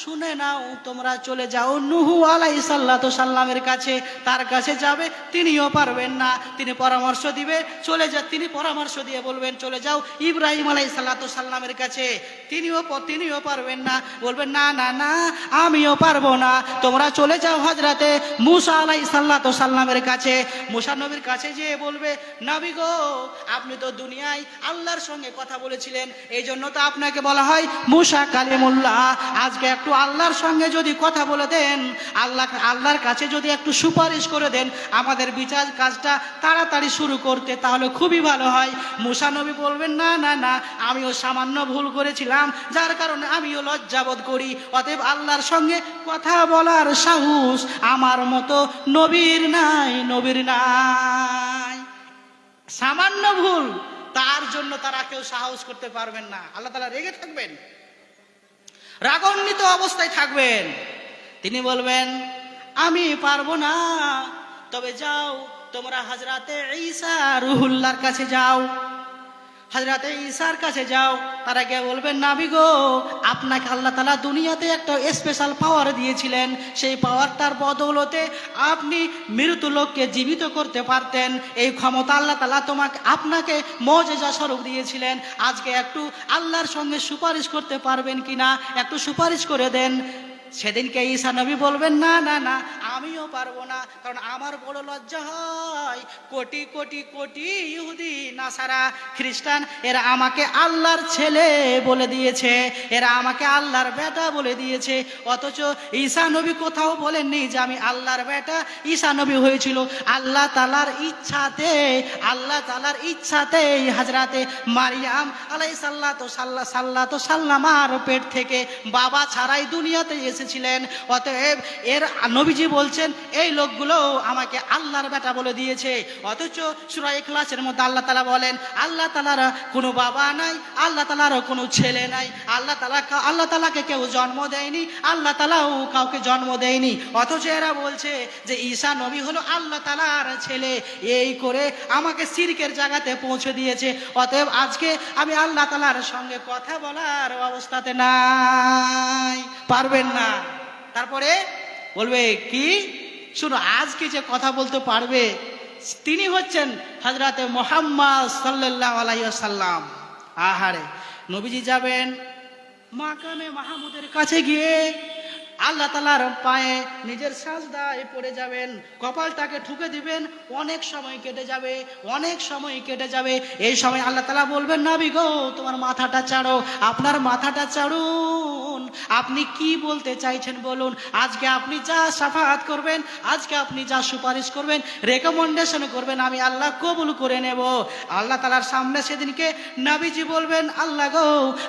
শুনে নাও, তোমরা চলে যাও নূহ আলাইহিস সালামের কাছে, তার কাছে যাবে, তিনিও পারবেন না, তিনি পরামর্শ দিবে, চলে যা, তিনি পরামর্শ দিয়ে বলবেন চলে যাও ইব্রাহিম আলাইহিস সালামের কাছে, তিনিও পারবেন না, বলবেন না না না আমিও পারবো না, তোমরা চলে যাও হযরতে মূসা আলাইহিস সালামের কাছে। মূসা নবীর কাছে যেয়ে বলবে নবী গো, আপনি তো দুনিয়ায় আল্লাহর সঙ্গে কথা বলেছিলেন, এই জন্য তো আপনাকে বলা হয় মূসা কালিমুল্লাহ। আজকে একটু আল্লাহর সঙ্গে যদি কথা বলে দেন, আল্লাহর কাছে যদি একটু সুপারিশ করে দেন আমাদের বিচার কাজটা তাড়াতাড়ি শুরু করতে, তাহলে খুবই ভালো হয়। মূসা নবী বলবেন না না না, আমিও সামান্য ভুল করেছিলাম, যার কারণে আমিও লজ্জাবোধ করি, অতএব আল্লাহর সঙ্গে কথা বলার সাহস আমার মতো নবীর নাই, নবীর নাই। সামান্য ভুল, তার জন্য তারা কেউ সাহস করতে পারবেন না। আল্লাহ তাআলা রেগে থাকবেন, রাগান্বিত অবস্থায় থাকবেন। তিনি বলবেন আমি পারবো না, তবে যাও তোমরা হযরতে ঈসা রুহুল্লাহর কাছে যাও। হযরতে ঈসার কাছে যাও, তারা গিয়ে বলবেন নাবি গো, আপনাকে আল্লাহ তাআলা দুনিয়াতে একটা স্পেশাল পাওয়ার দিয়েছিলেন, সেই পাওয়ারটার বদৌলতে আপনি মৃত লোককে জীবিত করতে পারতেন। এই ক্ষমতা আল্লাহ তাআলা আপনাকে মুজিজা স্বরূপ দিয়েছিলেন। আজকে একটু আল্লাহর সঙ্গে সুপারিশ করতে পারবেন কিনা, একটু সুপারিশ করে দেন। সেদিনকে ঈসা নবী বলবেন না না না, আমিও পারবো না, কারণ আমার বড় লজ্জা হয়। কোটি কোটি কোটি ইহুদি নাসারা খ্রিস্টান এরা আমাকে আল্লাহর ছেলে বলে দিয়েছে, এরা আমাকে আল্লাহর বেটা বলে দিয়েছে, অথচ ঈসা নবী কোথাও বলেননি যে আমি আল্লাহর বেটা। ঈসা নবী হয়েছিল আল্লাহ তাআলার ইচ্ছাতে, আল্লাহ তাআলার ইচ্ছাতে হযরতে মারিয়াম আলাইহিস সাল্লাতু সাল্লামার পেট থেকে বাবা ছাড়াই দুনিয়াতে এসেছিলেন। অতএব এর নবীজি বলছেন এই লোকগুলো আমাকে আল্লাহর বেটা বলে দিয়েছে। অথচ সূরা ইখলাসের মধ্যে আল্লাহ তাআলা বলেন আল্লাহ তাআলার কোনো বাবা নাই, আল্লাহ তাআলার কোনো ছেলে নাই, আল্লাহ তাআলাকে কেউ জন্ম দেয়নি, আল্লাহ তাআলাও কাউকে জন্ম দেয়নি। অথচ এরা বলছে যে ঈসা নবী হলো আল্লাহ তাআলার ছেলে। এই করে আমাকে শিরকের জায়গাতে পৌঁছে দিয়েছে। অতএব আজকে আমি আল্লাহ তাআলার সঙ্গে কথা বলার অবস্থাতে নাই, পারবেন না। তারপরে বলবে কি, শুনো, আজকে যে কথা বলতে পারবে তিনি হচ্ছেন হযরতে মুহাম্মদ সাল্লাল্লাহু আলাইহি ওয়াসাল্লাম। আহারে, নবীজি যাবেন মাকামে মাহমুদের কাছে গিয়ে আল্লাহ তাআলার পায়ে নিজের সাজদায় পড়ে যাবেন, কপালটাকে ঠুকে দিবেন। অনেক সময় কেটে যাবে, অনেক সময় কেটে যাবে। এই সময় আল্লাহ তাআলা বলবেন নবী গো, তোমার মাথাটা চাড়ো, আপনার মাথাটা চাড়ুন, আপনি কি বলতে চাইছেন বলুন। আজকে আপনি যা শাফাআত করবেন, আজকে আপনি যা সুপারিশ করবেন, রেকমেন্ডেশন করবেন, আমি আল্লাহ কবুল করে নেব। আল্লাহ তাআলার সামনে সেদিনকে নবীজি বলবেন আল্লাহ গো,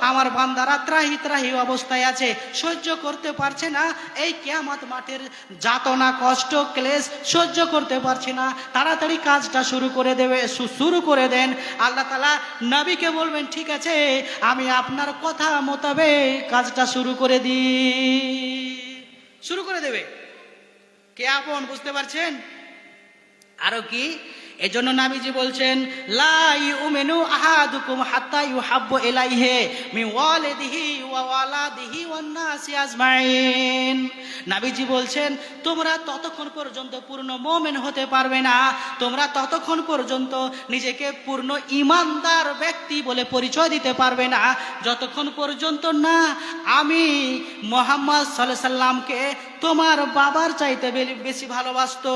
আমার বান্দারা ত্রাহি ত্রাহি অবস্থায় আছে, সহ্য করতে পারছে না, এই কিয়ামত মাঠের যাতনা কষ্ট ক্লেশ সহ্য করতে পারছে না, তাড়াতাড়ি কাজটা শুরু করে দেন। আল্লাহ তাআলা নবীকে বলবেন ঠিক আছে, আমি আপনার কথা মোতাবেক কাজটা শুরু করে দেবে। কে আপন, বুঝতে পারছেন? আরো কি, এজন্য নবীজি বলছেন লা ইউমিনু আহাদুকুম হাত্তা ইউহাব্বু ইলাইহি মিন ওয়ালিদিহি ওয়া ওয়ালাদিহি ওয়ান নাসি আজমাইন। নবীজি বলছেন তোমরা ততক্ষণ পর্যন্ত পূর্ণ মুমিন হতে পারবে না, তোমরা ততক্ষণ পর্যন্ত নিজেকে পূর্ণ ঈমানদার ব্যক্তি বলে পরিচয় দিতে পারবে না, যতক্ষণ পর্যন্ত না আমি মুহাম্মদ সাল্লাল্লাহু আলাইহি সাল্লামকে তোমার বাবার চাইতে বেশি ভালোবাসছো,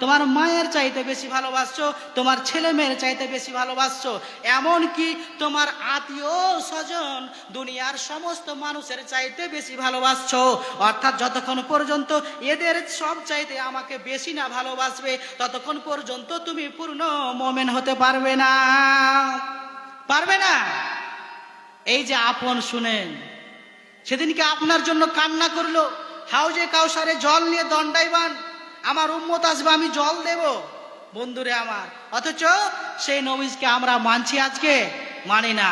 তোমার মায়ের চাইতে বেশি ভালোবাসছো, তোমার ছেলে মেয়ের চাইতে বেশি ভালোবাসছো, এমনকি তোমার আত্মীয় স্বজন দুনিয়ার সমস্ত মানুষের চাইতে বেশি ভালোবাসছো। অর্থাৎ যতক্ষণ পর্যন্ত এদের সব চাইতে আমাকে বেশি না ভালোবাসবে, ততক্ষণ পর্যন্ত তুমি পূর্ণ মুমিন হতে পারবে না। এই যে আপন, শুনেন, সেদিনকে আপনার জন্য কান্না করলো, হাউজে কাউসারে জল নিয়ে দণ্ডায়মান, আমার উম্মত আসবে, আমি জল দেব বন্ধুরে আমার। অথচ সেই নবীকে আমরা মানছি, আজকে মানি না।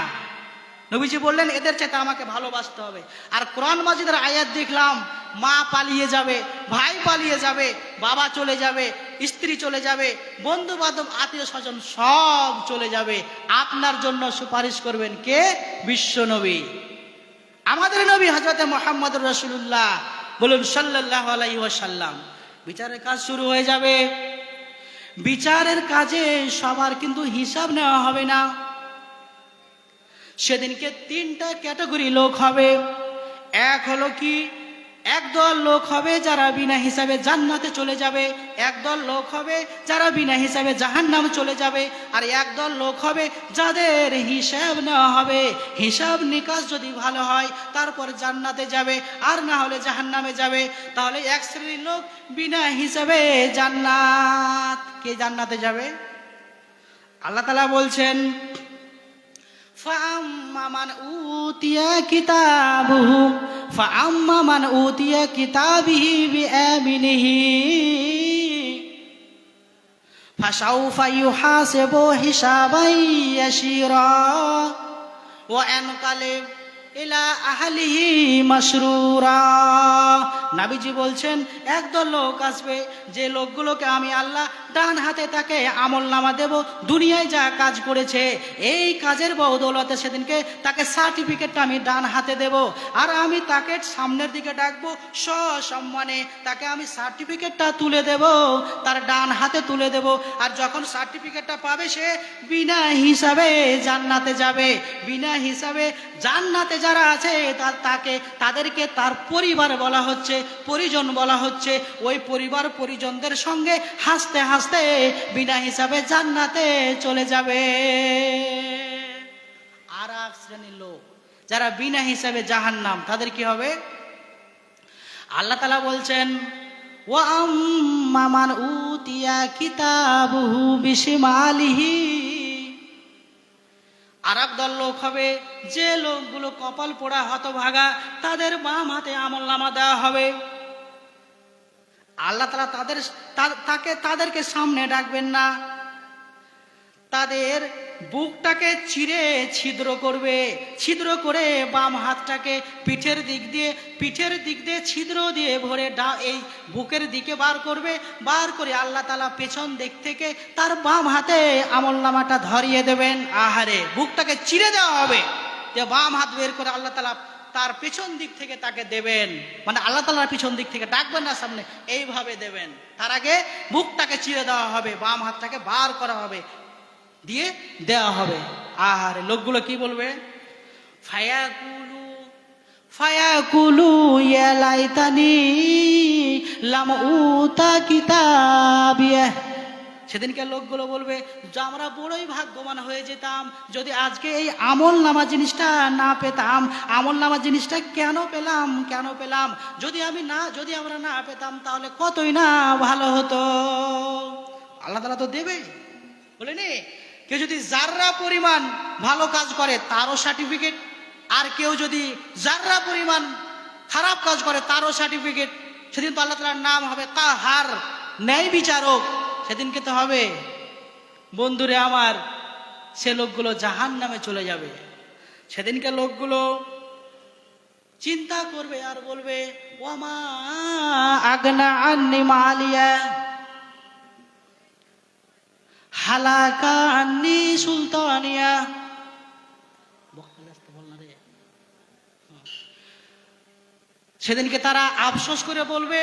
নবীজি বললেন এদের চাইতে আমাকে ভালোবাসতে হবে। আর কোরআন মাজিদের আয়াত দেখলাম, মা পালিয়ে যাবে, ভাই পালিয়ে যাবে, বাবা চলে যাবে, স্ত্রী চলে যাবে, বন্ধু বান্ধব আত্মীয় স্বজন সব চলে যাবে, আপনার জন্য সুপারিশ করবেন কে? বিশ্ব নবী, আমাদের নবী হযরতে মুহাম্মদুর রাসূলুল্লাহ, বলুন সাল্লাল্লাহু আলাইহি ওয়াসাল্লাম। বিচারের কাজ শুরু হয়ে যাবে। বিচারের কাজে সবার কিন্তু হিসাব নেওয়া হবে না। সেদিনকে তিনটা ক্যাটাগরি লোক হবে। এক হলো কি, একদল লোক হবে যারা বিনা হিসাবে জান্নাতে চলে যাবে, একদল লোক হবে যারা বিনা হিসাবে জাহান্নামে চলে যাবে, আর একদল লোক হবে যাদের হিসাব নেওয়া হবে। হিসাব নিকাশ যদি ভালো হয় তারপর জান্নাতে যাবে, আর না হলে জাহান্নামে যাবে। তাহলে এক শ্রেণীর লোক বিনা হিসাবে জান্নাত, কে জান্নাতে যাবে? আল্লাহ তাআলা বলছেন فأما من أوتي كتابه بيمينه فسوف يحاسب حسابا يسيرا وينقلب ইলা আহলিহি মাসরুরা। নবীজি বলছেন একদল লোক আসবে, যে লোকগুলোকে আমি আল্লাহ ডান হাতে তাকে আমল নামা দেব, দুনিয়ায় যা কাজ করেছে এই কাজের বদৌলতে সেদিনকে তাকে সার্টিফিকেটটা আমি ডান হাতে দেব। আর আমি তাকে সামনের দিকে ডাকবো, সসম্মানে তাকে আমি সার্টিফিকেটটা তুলে দেব, তার ডান হাতে তুলে দেব। আর যখন সার্টিফিকেটটা পাবে সে বিনা হিসাবে জান্নাতে যাবে। বিনা হিসাবে জান্নাতে যারা আছে তাদেরকে তার পরিবার বলা হচ্ছে, পরিজন বলা হচ্ছে। ওই পরিবার পরিজনদের সঙ্গে হাসতে হাসতে বিনা হিসাবে জান্নাতে চলে যাবে। আর এক শ্রেণীর লোক যারা বিনা হিসাবে জাহান্নাম, তাদের কি হবে? আল্লাহ তাআলা বলছেন, ওয়া আম্মা মান উতিয়া কিতাবুহু বিশিমালিহি। আর এক দল লোক হবে, যে লোকগুলো কপাল পোড়া হতভাগা, তাদের বাম হাতে আমলনামা দেওয়া হবে। আল্লাহ তাআলা তাদেরকে সামনে ডাকবেন না, তাদের বুকটাকে চিরে ছিদ্র করবে। ছিদ্র করে বাম হাতটাকে পিঠের দিক দিয়ে ছিদ্র দিয়ে ভরে এই বুকের দিকে বার করবে। বার করে আল্লাহ তাআলা পেছন দিক থেকে তার বাম হাতে আমলনামাটা ধরিয়ে দেবেন। আহারে, বুকটাকে চিরে দেওয়া হবে, যে বাম হাত বের করে আল্লাহ তাআলা তার পেছন দিক থেকে তাকে দেবেন। মানে আল্লাহ তাআলার পিছন দিক থেকে ডাকবেন না, সামনে এইভাবে দেবেন। তার আগে বুকটাকে চিরে দেওয়া হবে, বাম হাতটাকে বার করা হবে, দিয়ে দেওয়া হবে। আর লোকগুলো কি বলবে? ফায়াকুলু ইয়া লাইতানি লাম উতা কিতাবিয়া। সেদিনকে লোকগুলো বলবে যে আমরা বড়ই ভাগ্যবান হয়ে যেতাম যদি আজকে এই আমল নামা জিনিসটা না পেতাম। আমল নামা জিনিসটা কেন পেলাম? যদি আমরা না পেতাম তাহলে কতই না ভালো হতো। আল্লাহ তাআলা তো দেবে, বলেনি? কেউ যদি জাররা পরিমাণ ভালো কাজ করে তারও সার্টিফিকেট, আর কেউ যদি জাররা পরিমাণ খারাপ কাজ করে তারও সার্টিফিকেট। সেদিন তো আল্লাহ তাআলার নাম হবে কাহার, ন্যায় বিচারক। সেদিনকে তো হবে বন্ধুরে আমার, সে লোকগুলো জাহান্নামে চলে যাবে। সেদিনকে লোকগুলো চিন্তা করবে আর বলবে, ওয়ামা আগনা আন্নি মালিয়া হালাকা আন্নি সুলতানিয়া। সেদিনকে তারা আফসোস করে বলবে,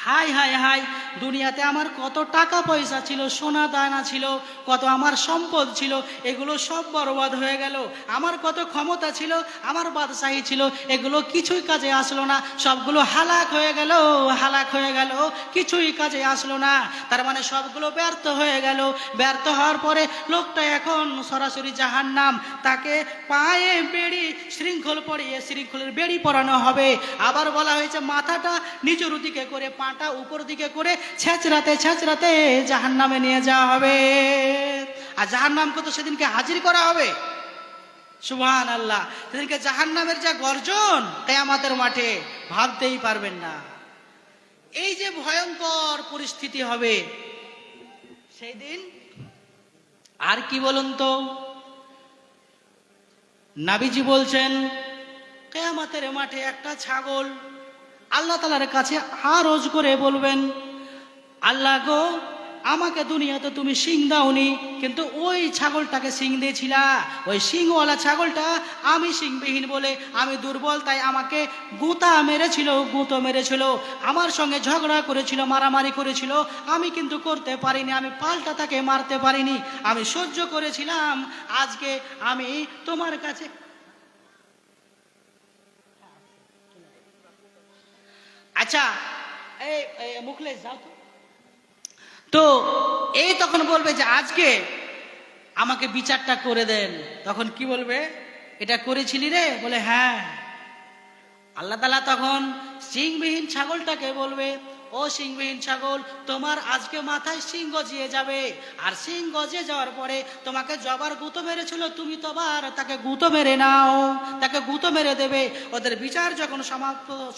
হাই হাই হাই, দুনিয়াতে আমার কত টাকা পয়সা ছিল, সোনা দানা ছিল, কত আমার সম্পদ ছিল, এগুলো সব বরবাদ হয়ে গেল। আমার কত ক্ষমতা ছিল, আমার বাদশাহী ছিল, এগুলো কিছুই কাজে আসলো না, সবগুলো হালাক হয়ে গেল, কিছুই কাজে আসলো না। তার মানে সবগুলো ব্যর্থ হয়ে গেল। ব্যর্থ হওয়ার পরে লোকটা এখন সরাসরি জাহান্নাম। তাকে পায়ে বেড়ি শৃঙ্খল পরিয়ে শৃঙ্খলের বেড়ি পরানো হবে। আবার বলা হয়েছে মাথাটা নিচের দিকে করে, পাটা উপর দিকে করে ছেঁচড়াতে জাহান্নামে নিয়ে যাওয়া হবে। আর জাহান্নামকে তো সেদিনকে হাজির করা হবে। সুবহানাল্লাহ। সেদিনকে জাহান্নামের যা গর্জন কিয়ামতের মাঠে ভাবতেই পারবেন না। এই যে ভয়ঙ্কর পরিস্থিতি হবে সেই দিন। আর কি বলুন তো, নবীজি বলছেন কিয়ামতের মাঠে একটা ছাগল আল্লাহ তাআলার কাছে আরজ করে বলবেন, আল্লাহ গো, আমাকে দুনিয়াতে তুমি শিং দাওনি, কিন্তু ওই ছাগলটাকে শিং দিয়েছিলা। ওই শিংওয়ালা ছাগলটা আমি শিংবিহীন বলে আমি দুর্বল, তাই আমাকে গুঁতো মেরেছিল, আমার সঙ্গে ঝগড়া করেছিল, মারামারি করেছিল। আমি কিন্তু করতে পারিনি, আমি পাল্টা তাকে মারতে পারিনি, আমি সহ্য করেছিলাম। আজকে আমি তোমার কাছে আচ্ছা এই মুখলেস যাও তো এই তখন বলবে যে আজকে আমাকে বিচারটা করে দেন। তখন কি বলবে? এটা করেছিলি রে? বলে হ্যাঁ। আল্লাহ তাআলা তখন শিংবিহীন ছাগলটাকে বলবে, ও শিংবিহীন ছাগল, তোমার আজকে মাথায় শিং গজিয়ে যাবে। আর শিং গজিয়ে যাওয়ার পরে তোমাকে জবার গুঁতো মেরেছিল, তুমি তো আবার তাকে গুঁতো মেরে নাও, তাকে গুঁতো মেরে দেবে। ওদের বিচার যখন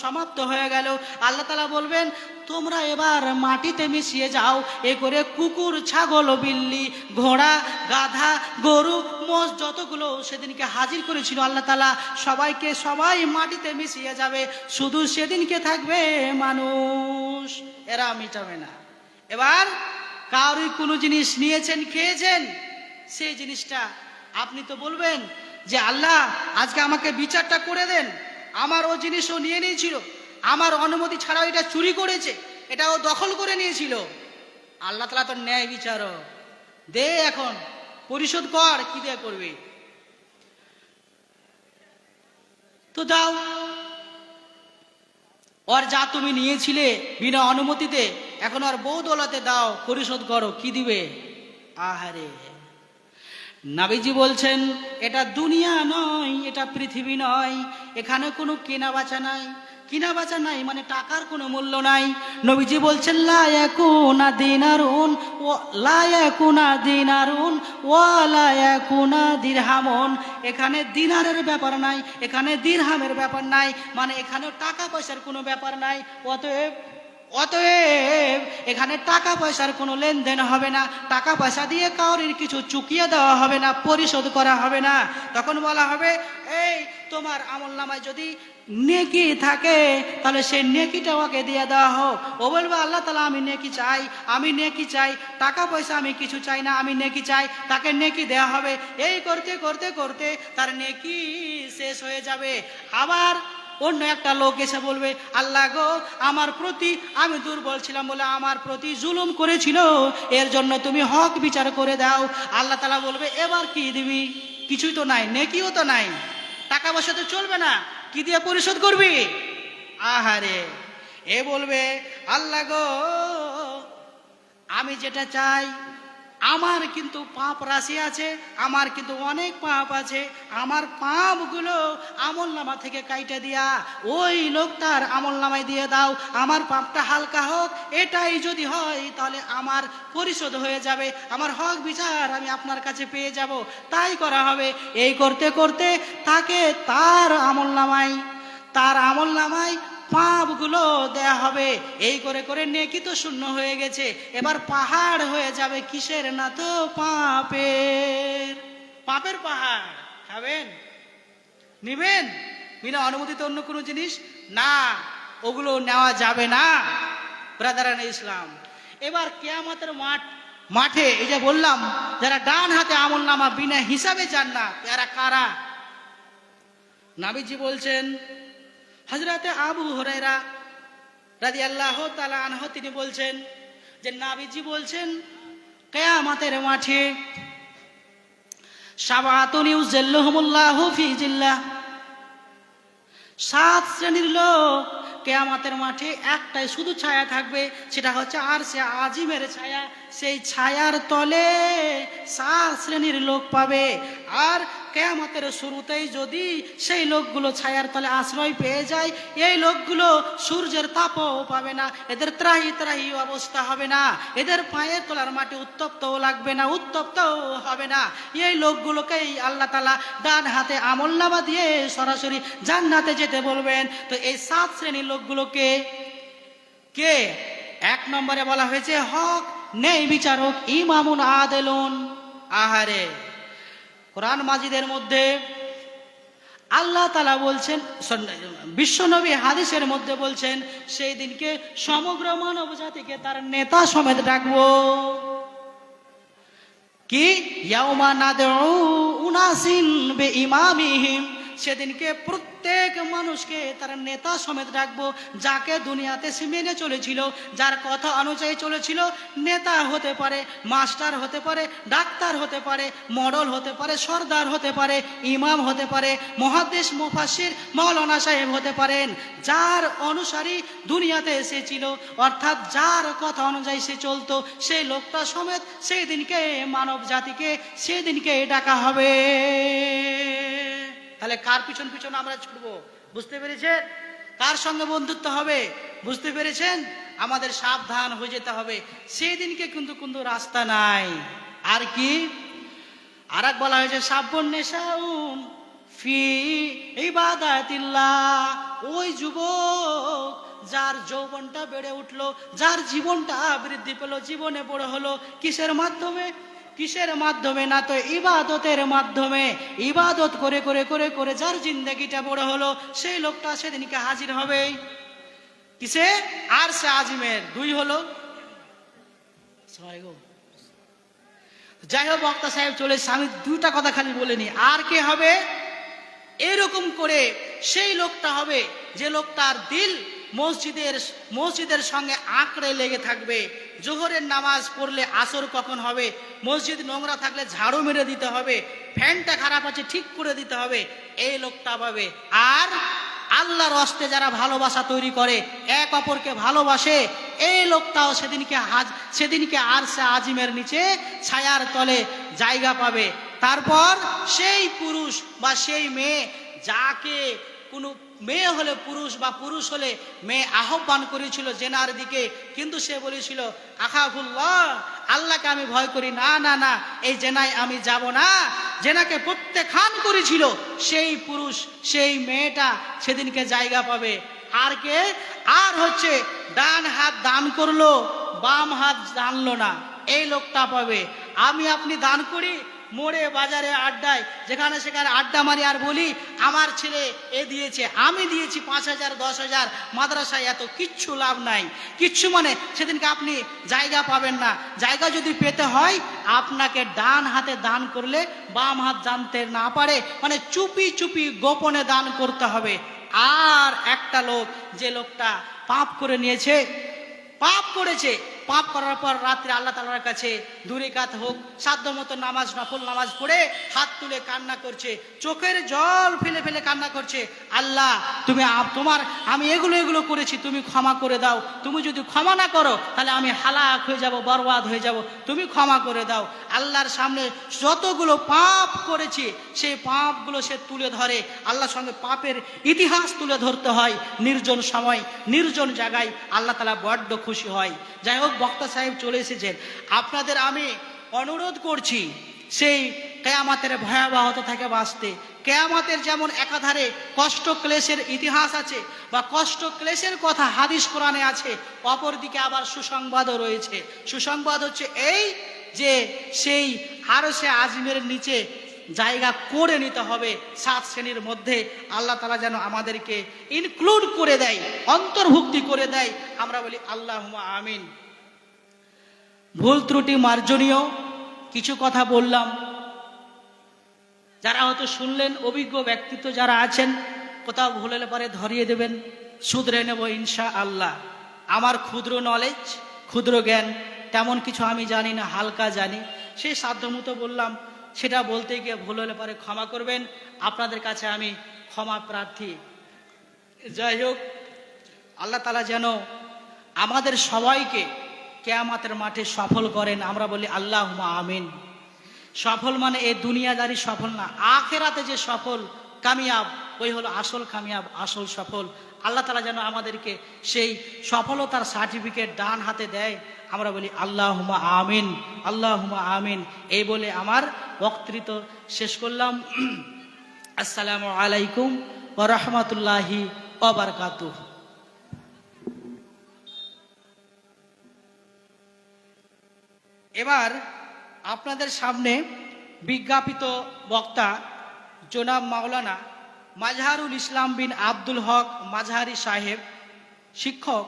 সমাপ্ত হয়ে গেল, আল্লাহ তাআলা বলবেন, তোমরা এবার মাটিতে মিশিয়ে যাও। এ করে কুকুর, ছাগল, বিল্লি, ঘোড়া, গাধা, গরু, মোষ যতগুলো সেদিনকে হাজির করেছিল আল্লাহ তাআলা, সবাই মাটিতে মিশিয়ে যাবে। শুধু সেদিনকে থাকবে মানুষ। এরা মিটাবে না। এবার কারোই কোনো জিনিস নিয়েছেন, খেয়েছেন, সেই জিনিসটা আপনি তো বলবেন যে আল্লাহ আজকে আমাকে বিচারটা করে দেন, আমার ও জিনিসও নিয়ে নিয়েছিল, আমার অনুমতি ছাড়াও এটা চুরি করেছে, এটাও দখল করে নিয়েছিল। আল্লাহ তাআলা তো ন্যায় বিচারক, দে এখন পরিশোধ কর, কি দিয়ে করবি? তো দাও, ওর যা তুমি নিয়েছিলে বিনা অনুমতিতে, এখন আর বৌদৌলতে দাও, পরিশোধ করো, কি দিবে? আহারে, নবীজি বলছেন এটা দুনিয়া নয়, এটা পৃথিবী নয়, এখানে কোনো কেনা বেচা নাই। কিনা বেচা নাই মানে টাকার কোনো মূল্য নাই। নবীজি বলছেন লা ইয়াকুনা দিনারুন ওয়া লা ইয়াকুনা দিনারুন ওয়া লা ইয়াকুনা দিরহামুন। এখানে দিনারের ব্যাপার নাই, এখানে দিরহামের ব্যাপার নাই, মানে এখানে টাকা পয়সার কোনো ব্যাপার নাই। অতএব এখানে টাকা পয়সার কোনো লেনদেন হবে না, টাকা পয়সা দিয়ে কাউরির কিছু চুকিয়ে দেওয়া হবে না, পরিশোধ করা হবে না। তখন বলা হবে এই তোমার আমলনামায় যদি নেকি থাকে তাহলে সেই নেকিটা ওকে দিয়ে দেওয়া হোক। ও বলবে আল্লাহ তাআলা আমি নেকি চাই, আমি নেকি চাই, টাকা পয়সা আমি কিছু চাই না, আমি নেকি চাই। তাকে নেকি দেওয়া হবে। এই করতে করতে করতে তার নেকি শেষ হয়ে যাবে। আবার অন্য একটা লোক এসে বলবে আল্লাহ গো আমার প্রতি আমি দুর্বল ছিলাম বলে আমার প্রতি জুলুম করেছিল, এর জন্য তুমি হক বিচার করে দাও। আল্লাহ তাআলা বলবে এবার কি দিবি? কিছুই তো নাই, নেকিও তো নাই, টাকা পয়সা তো চলবে না, কি দিয়ে পরিশোধ করবি? আহারে, এ বলবে আল্লাহ গো আমি যেটা চাই, আমার কিন্তু পাপ রাশি আছে, আমার কিন্তু অনেক পাপ আছে, আমার পাপগুলো আমলনামা থেকে কাইটে দিয়া ওই লোকটার আমলনামায় দিয়ে দাও, আমার পাপটা হালকা হোক। এটাই যদি হয় তাহলে আমার পরিশোধ হয়ে যাবে, আমার হক বিচার আমি আপনার কাছে পেয়ে যাব। তাই করা হবে। এই করতে করতে তাকে তার আমলনামায় পাপগুলো দেয়া হবে। এই করে করে নেকি তো শূন্য হয়ে গেছে, এবার পাহাড় হয়ে যাবে কিসের? না তো পাপের পাহাড়। খাবেন, নিবেন বিনা অনুমতিতে অন্য কোনো জিনিস? না, ওগুলো নেওয়া যাবে না ব্রাদারান ইসলাম। এবার কিয়ামতের মাঠে এই যে বললাম যারা ডান হাতে আমলনামা বিনা হিসাবে যান না, এরা কারা? নবীজি বলছেন, হযরতে আবু হুরায়রা রাদিয়াল্লাহু তাআলা আনহু তিনি বলছেন যে নবীজি বলছেন কিয়ামতের মাঠে সাবাতুন ইউজিল্লুহুমুল্লাহু ফি জিল্লাহ, 7 শ্রেণীর লোক কিয়ামতের মাঠে একটাই শুধু ছায়া থাকবে, সেটা হচ্ছে আরশে আজিমের ছায়া। সেই ছায়ার তলে 7 শ্রেণীর লোক পাবে। আর কিয়ামতের শুরুতেই যদি সেই লোকগুলো ছায়ার তলে আশ্রয় পেয়ে যায়, এই লোকগুলো সূর্যের তাপও পাবে না, এদের ত্রাহি ত্রাহি অবস্থা হবে না, এদের পায়ের তলার মাটি উত্তপ্তও লাগবে না, উত্তপ্তও হবে না। এই লোকগুলোকেই আল্লাহ তাআলা ডান হাতে আমলনামা দিয়ে সরাসরি জান্নাতে যেতে বলবেন। তো এই 7 শ্রেণীর লোকগুলোকে কে? 1 নম্বরে বলা হয়েছে হক ন্যায় বিচারক, ইমামুন আদেলুন। আহারে, কোরআন মাজিদের মধ্যে আল্লাহ তাআলা বলছেন, বিশ্বনবী হাদিসের মধ্যে বলছেন সেই দিনকে সমগ্র মানব জাতিকে তার নেতা সমেত ডাকবো। কি? ইয়াউমা নাদউ উনাসিন বিইমামিহিম, সেদিনকে প্রত্যেক মানুষকে তার নেতা সমেত ডাকবো। যাকে দুনিয়াতে সে মেনে চলেছিল, যার কথা অনুযায়ী চলেছিল, নেতা হতে পারে, মাস্টার হতে পারে, ডাক্তার হতে পারে, মডল হতে পারে, সর্দার হতে পারে, ইমাম হতে পারে, মুহাদ্দিস মুফাসসির মাওলানা সাহেব হতে পারেন। যার অনুসারী দুনিয়াতে এসেছিল, অর্থাৎ যার কথা অনুযায়ী সে চলতো, সেই লোকটা সমেত সেই দিনকে মানব জাতিকে সেদিনকে ডাকা হবে। তাহলে কার পিছন পিছন আমরা ছুটবো? বুঝতে পেরেছেন? কার সঙ্গে বন্ধুত্ব হবে? বুঝতে পেরেছেন? আমাদের সাবধান হয়ে যেতে হবে। সেই দিনকে কিন্তু রাস্তা নাই। আর কি? আর এক বলা হয়েছে সাব্বুন নিসাউন ফি ইবাদাতিল্লাহ, ওই যুবক যার যৌবনটা বেড়ে উঠলো, যার জীবনটা বৃদ্ধি পেল, জীবনে বড় হলো কিসের মাধ্যমে? কিসের মাধ্যমে? না তো ইবাদতের মাধ্যমে। ইবাদত করে করে করে করে যার জিন্দেগিটা বড় হলো, সেই লোকটা সেদিনকে হাজির হবে কিসে? আরশে আজিমের। 2 হলো আসসালামু যাই হোক, বক্তা সাহেব চলে এসেছে, আমি দুটা কথা খালি বলে নি। আর কে হবে এরকম করে? সেই লোকটা হবে যে লোকটার দিল মসজিদের সঙ্গে আঁকড়ে লেগে থাকবে। জোহরের নামাজ পড়লে আসর কখন হবে, মসজিদ নোংরা থাকলে ঝাড়ু মেরে দিতে হবে, ফ্যানটা খারাপ আছে ঠিক করে দিতে হবে, এই লোকটা পাবে। আর আল্লাহর হস্তে যারা ভালোবাসা তৈরি করে, এক অপরকে ভালোবাসে, এই লোকটাও সেদিনকে আরশে আজিমের নিচে ছায়ার তলে জায়গা পাবে। তারপর সেই পুরুষ বা সেই মেয়ে, যাকে কোনো মেয়ে হলে পুরুষ বা পুরুষ হলে মেয়ে আহ্বান করেছিল জেনার দিকে, কিন্তু সে বলেছিল আখাফুল্লাহ, আল্লাহকে আমি ভয় করি, না না না, এই জেনায় আমি যাব না, জেনাকে প্রত্যাখ্যান করেছিল, সেই পুরুষ সেই মেয়েটা সেদিনকে জায়গা পাবে। আর কে? আর হচ্ছে ডান হাত দান করলো, বাম হাত জানলো না, এই লোকটা পাবে। আমি আপনি দান করি, মোড়ে বাজারে আড্ডায় যেখানে সেখানে আড্ডা মারি আর বলি আমার ছেলে এ দিয়েছে, আমি দিয়েছি 5,000 10,000, মাদ্রাসায় এত, কিচ্ছু লাভ নাই। কিচ্ছু মানে সেদিনকে আপনি জায়গা পাবেন না। জায়গা যদি পেতে হয় আপনাকে ডান হাতে দান করলে বাম হাত জানতে না পারে, মানে চুপি চুপি গোপনে দান করতে হবে। আর একটা লোক, যে লোকটা পাপ করে নিয়েছে, পাপ করেছে, পাপ করার পর রাত্রে আল্লাহ তাআলার কাছে দুই রাকাত হোক সাধ্য মতো নামাজ, নফল নামাজ পড়ে হাত তুলে কান্না করছে, চোখের জল ফেলে ফেলে কান্না করছে, আল্লাহ তুমি আমি এগুলো করেছি, তুমি ক্ষমা করে দাও, তুমি যদি ক্ষমা না করো তাহলে আমি হালাক হয়ে যাব, বরবাদ হয়ে যাব, তুমি ক্ষমা করে দাও। আল্লাহর সামনে যতগুলো পাপ করেছি সেই পাপগুলো সে তুলে ধরে, আল্লাহর সঙ্গে পাপের ইতিহাস তুলে ধরতে হয়, নির্জন সময় নির্জন জায়গায়, আল্লাহ তাআলা বড্ড খুশি হয়। যাই হোক, বক্তা সাহেব চলে এসেছেন, আপনাদের আমি অনুরোধ করছি সেই কিয়ামতের ভয়াবহতা থেকে বাঁচতে। কিয়ামতের যেমন একাধারে কষ্ট ক্লেশের ইতিহাস আছে বা কষ্ট ক্লেশের কথা হাদিস কোরআনে আছে, অপরদিকে আবার সুসংবাদও রয়েছে। সুসংবাদ হচ্ছে এই যে সেই আরশে আজিমের নিচে জায়গা করে নিতে হবে 7 শ্রেণীর মধ্যে। আল্লাহ তাআলা যেন আমাদেরকে ইনক্লুড করে দেয়, অন্তর্ভুক্তি করে দেয়। আমরা বলি আল্লাহুম্মা আমিন। ভুল ত্রুটি মার্জনীয় কিছু কথা বললাম, যারা হয়তো শুনলেন, অভিজ্ঞ ব্যক্তিত্ব যারা আছেন, কোথাও ভুল হলে পরে ধরিয়ে দেবেন, শুধরে নেব ইনশাআল্লাহ। আমার ক্ষুদ্র নলেজ, ক্ষুদ্র জ্ঞান, তেমন কিছু আমি জানি না, হালকা জানি, সেই সাধ্যমতো বললাম। সেটা বলতে গিয়ে ভুল হলে পরে ক্ষমা করবেন, আপনাদের কাছে আমি ক্ষমা প্রার্থী। যাই হোক, আল্লাহ তাআলা যেন আমাদের সবাইকে কিয়ামতের মাঠে সফল করেন, আমরা বলি আল্লাহুম্মা আমিন। সফল মানে এই দুনিয়াদারি সফল না, আখেরাতে যে সফল কামিয়াব, ওই হলো আসল কামিয়াব, আসল সফল। আল্লাহ তাআলা যেন আমাদেরকে সেই সফলতার সার্টিফিকেট ডান হাতে দেয়, আমরা বলি আল্লাহুম্মা আমিন, আল্লাহুম্মা আমিন। এই বলে আমার বক্তৃতা শেষ করলাম। আসসালামু আলাইকুম ওয়া রাহমাতুল্লাহি ওয়া বারাকাতুহু। এবার আপনাদের সামনে বিজ্ঞাপিত বক্তা জনাব মাওলানা মাজহারুল ইসলাম বিন আব্দুল হক মাজহারি সাহেব, শিক্ষক,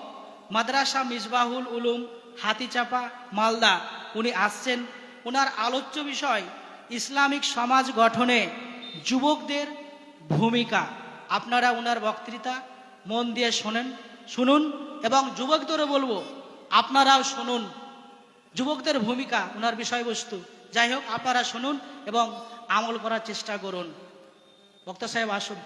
মাদ্রাসা মিসবাহুল উলুম, হাতিচাপা, মালদা, উনি আসছেন। ওনার আলোচ্য বিষয় ইসলামিক সমাজ গঠনে যুবকদের ভূমিকা। আপনারা ওনার বক্তৃতা মন দিয়ে শুনুন এবং যুবকদেরও বলবো আপনারাও শুনুন, যুবকদের ভূমিকা ওনার বিষয়বস্তু। যাই হোক, আপনারা শুনুন এবং আমল করার চেষ্টা করুন। বক্তা সাহেব আসুন।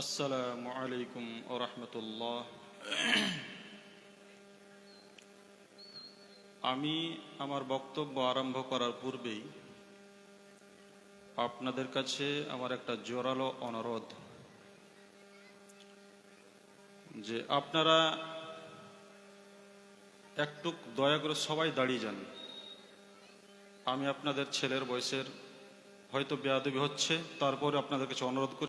আসসালামু আলাইকুম ও রহমতুল্লাহ। আমি আমার বক্তব্য আরম্ভ করার পূর্বেই আপনাদের কাছে আমার একটা জোরালো অনুরোধ যে আপনারা একটু দয়া করে সবাই দাঁড়িয়ে যান। আমি আপনাদের ছেলের বয়সের, হয়তো বেয়াদবি হচ্ছে, তারপরে আপনাদের কাছে অনুরোধ করি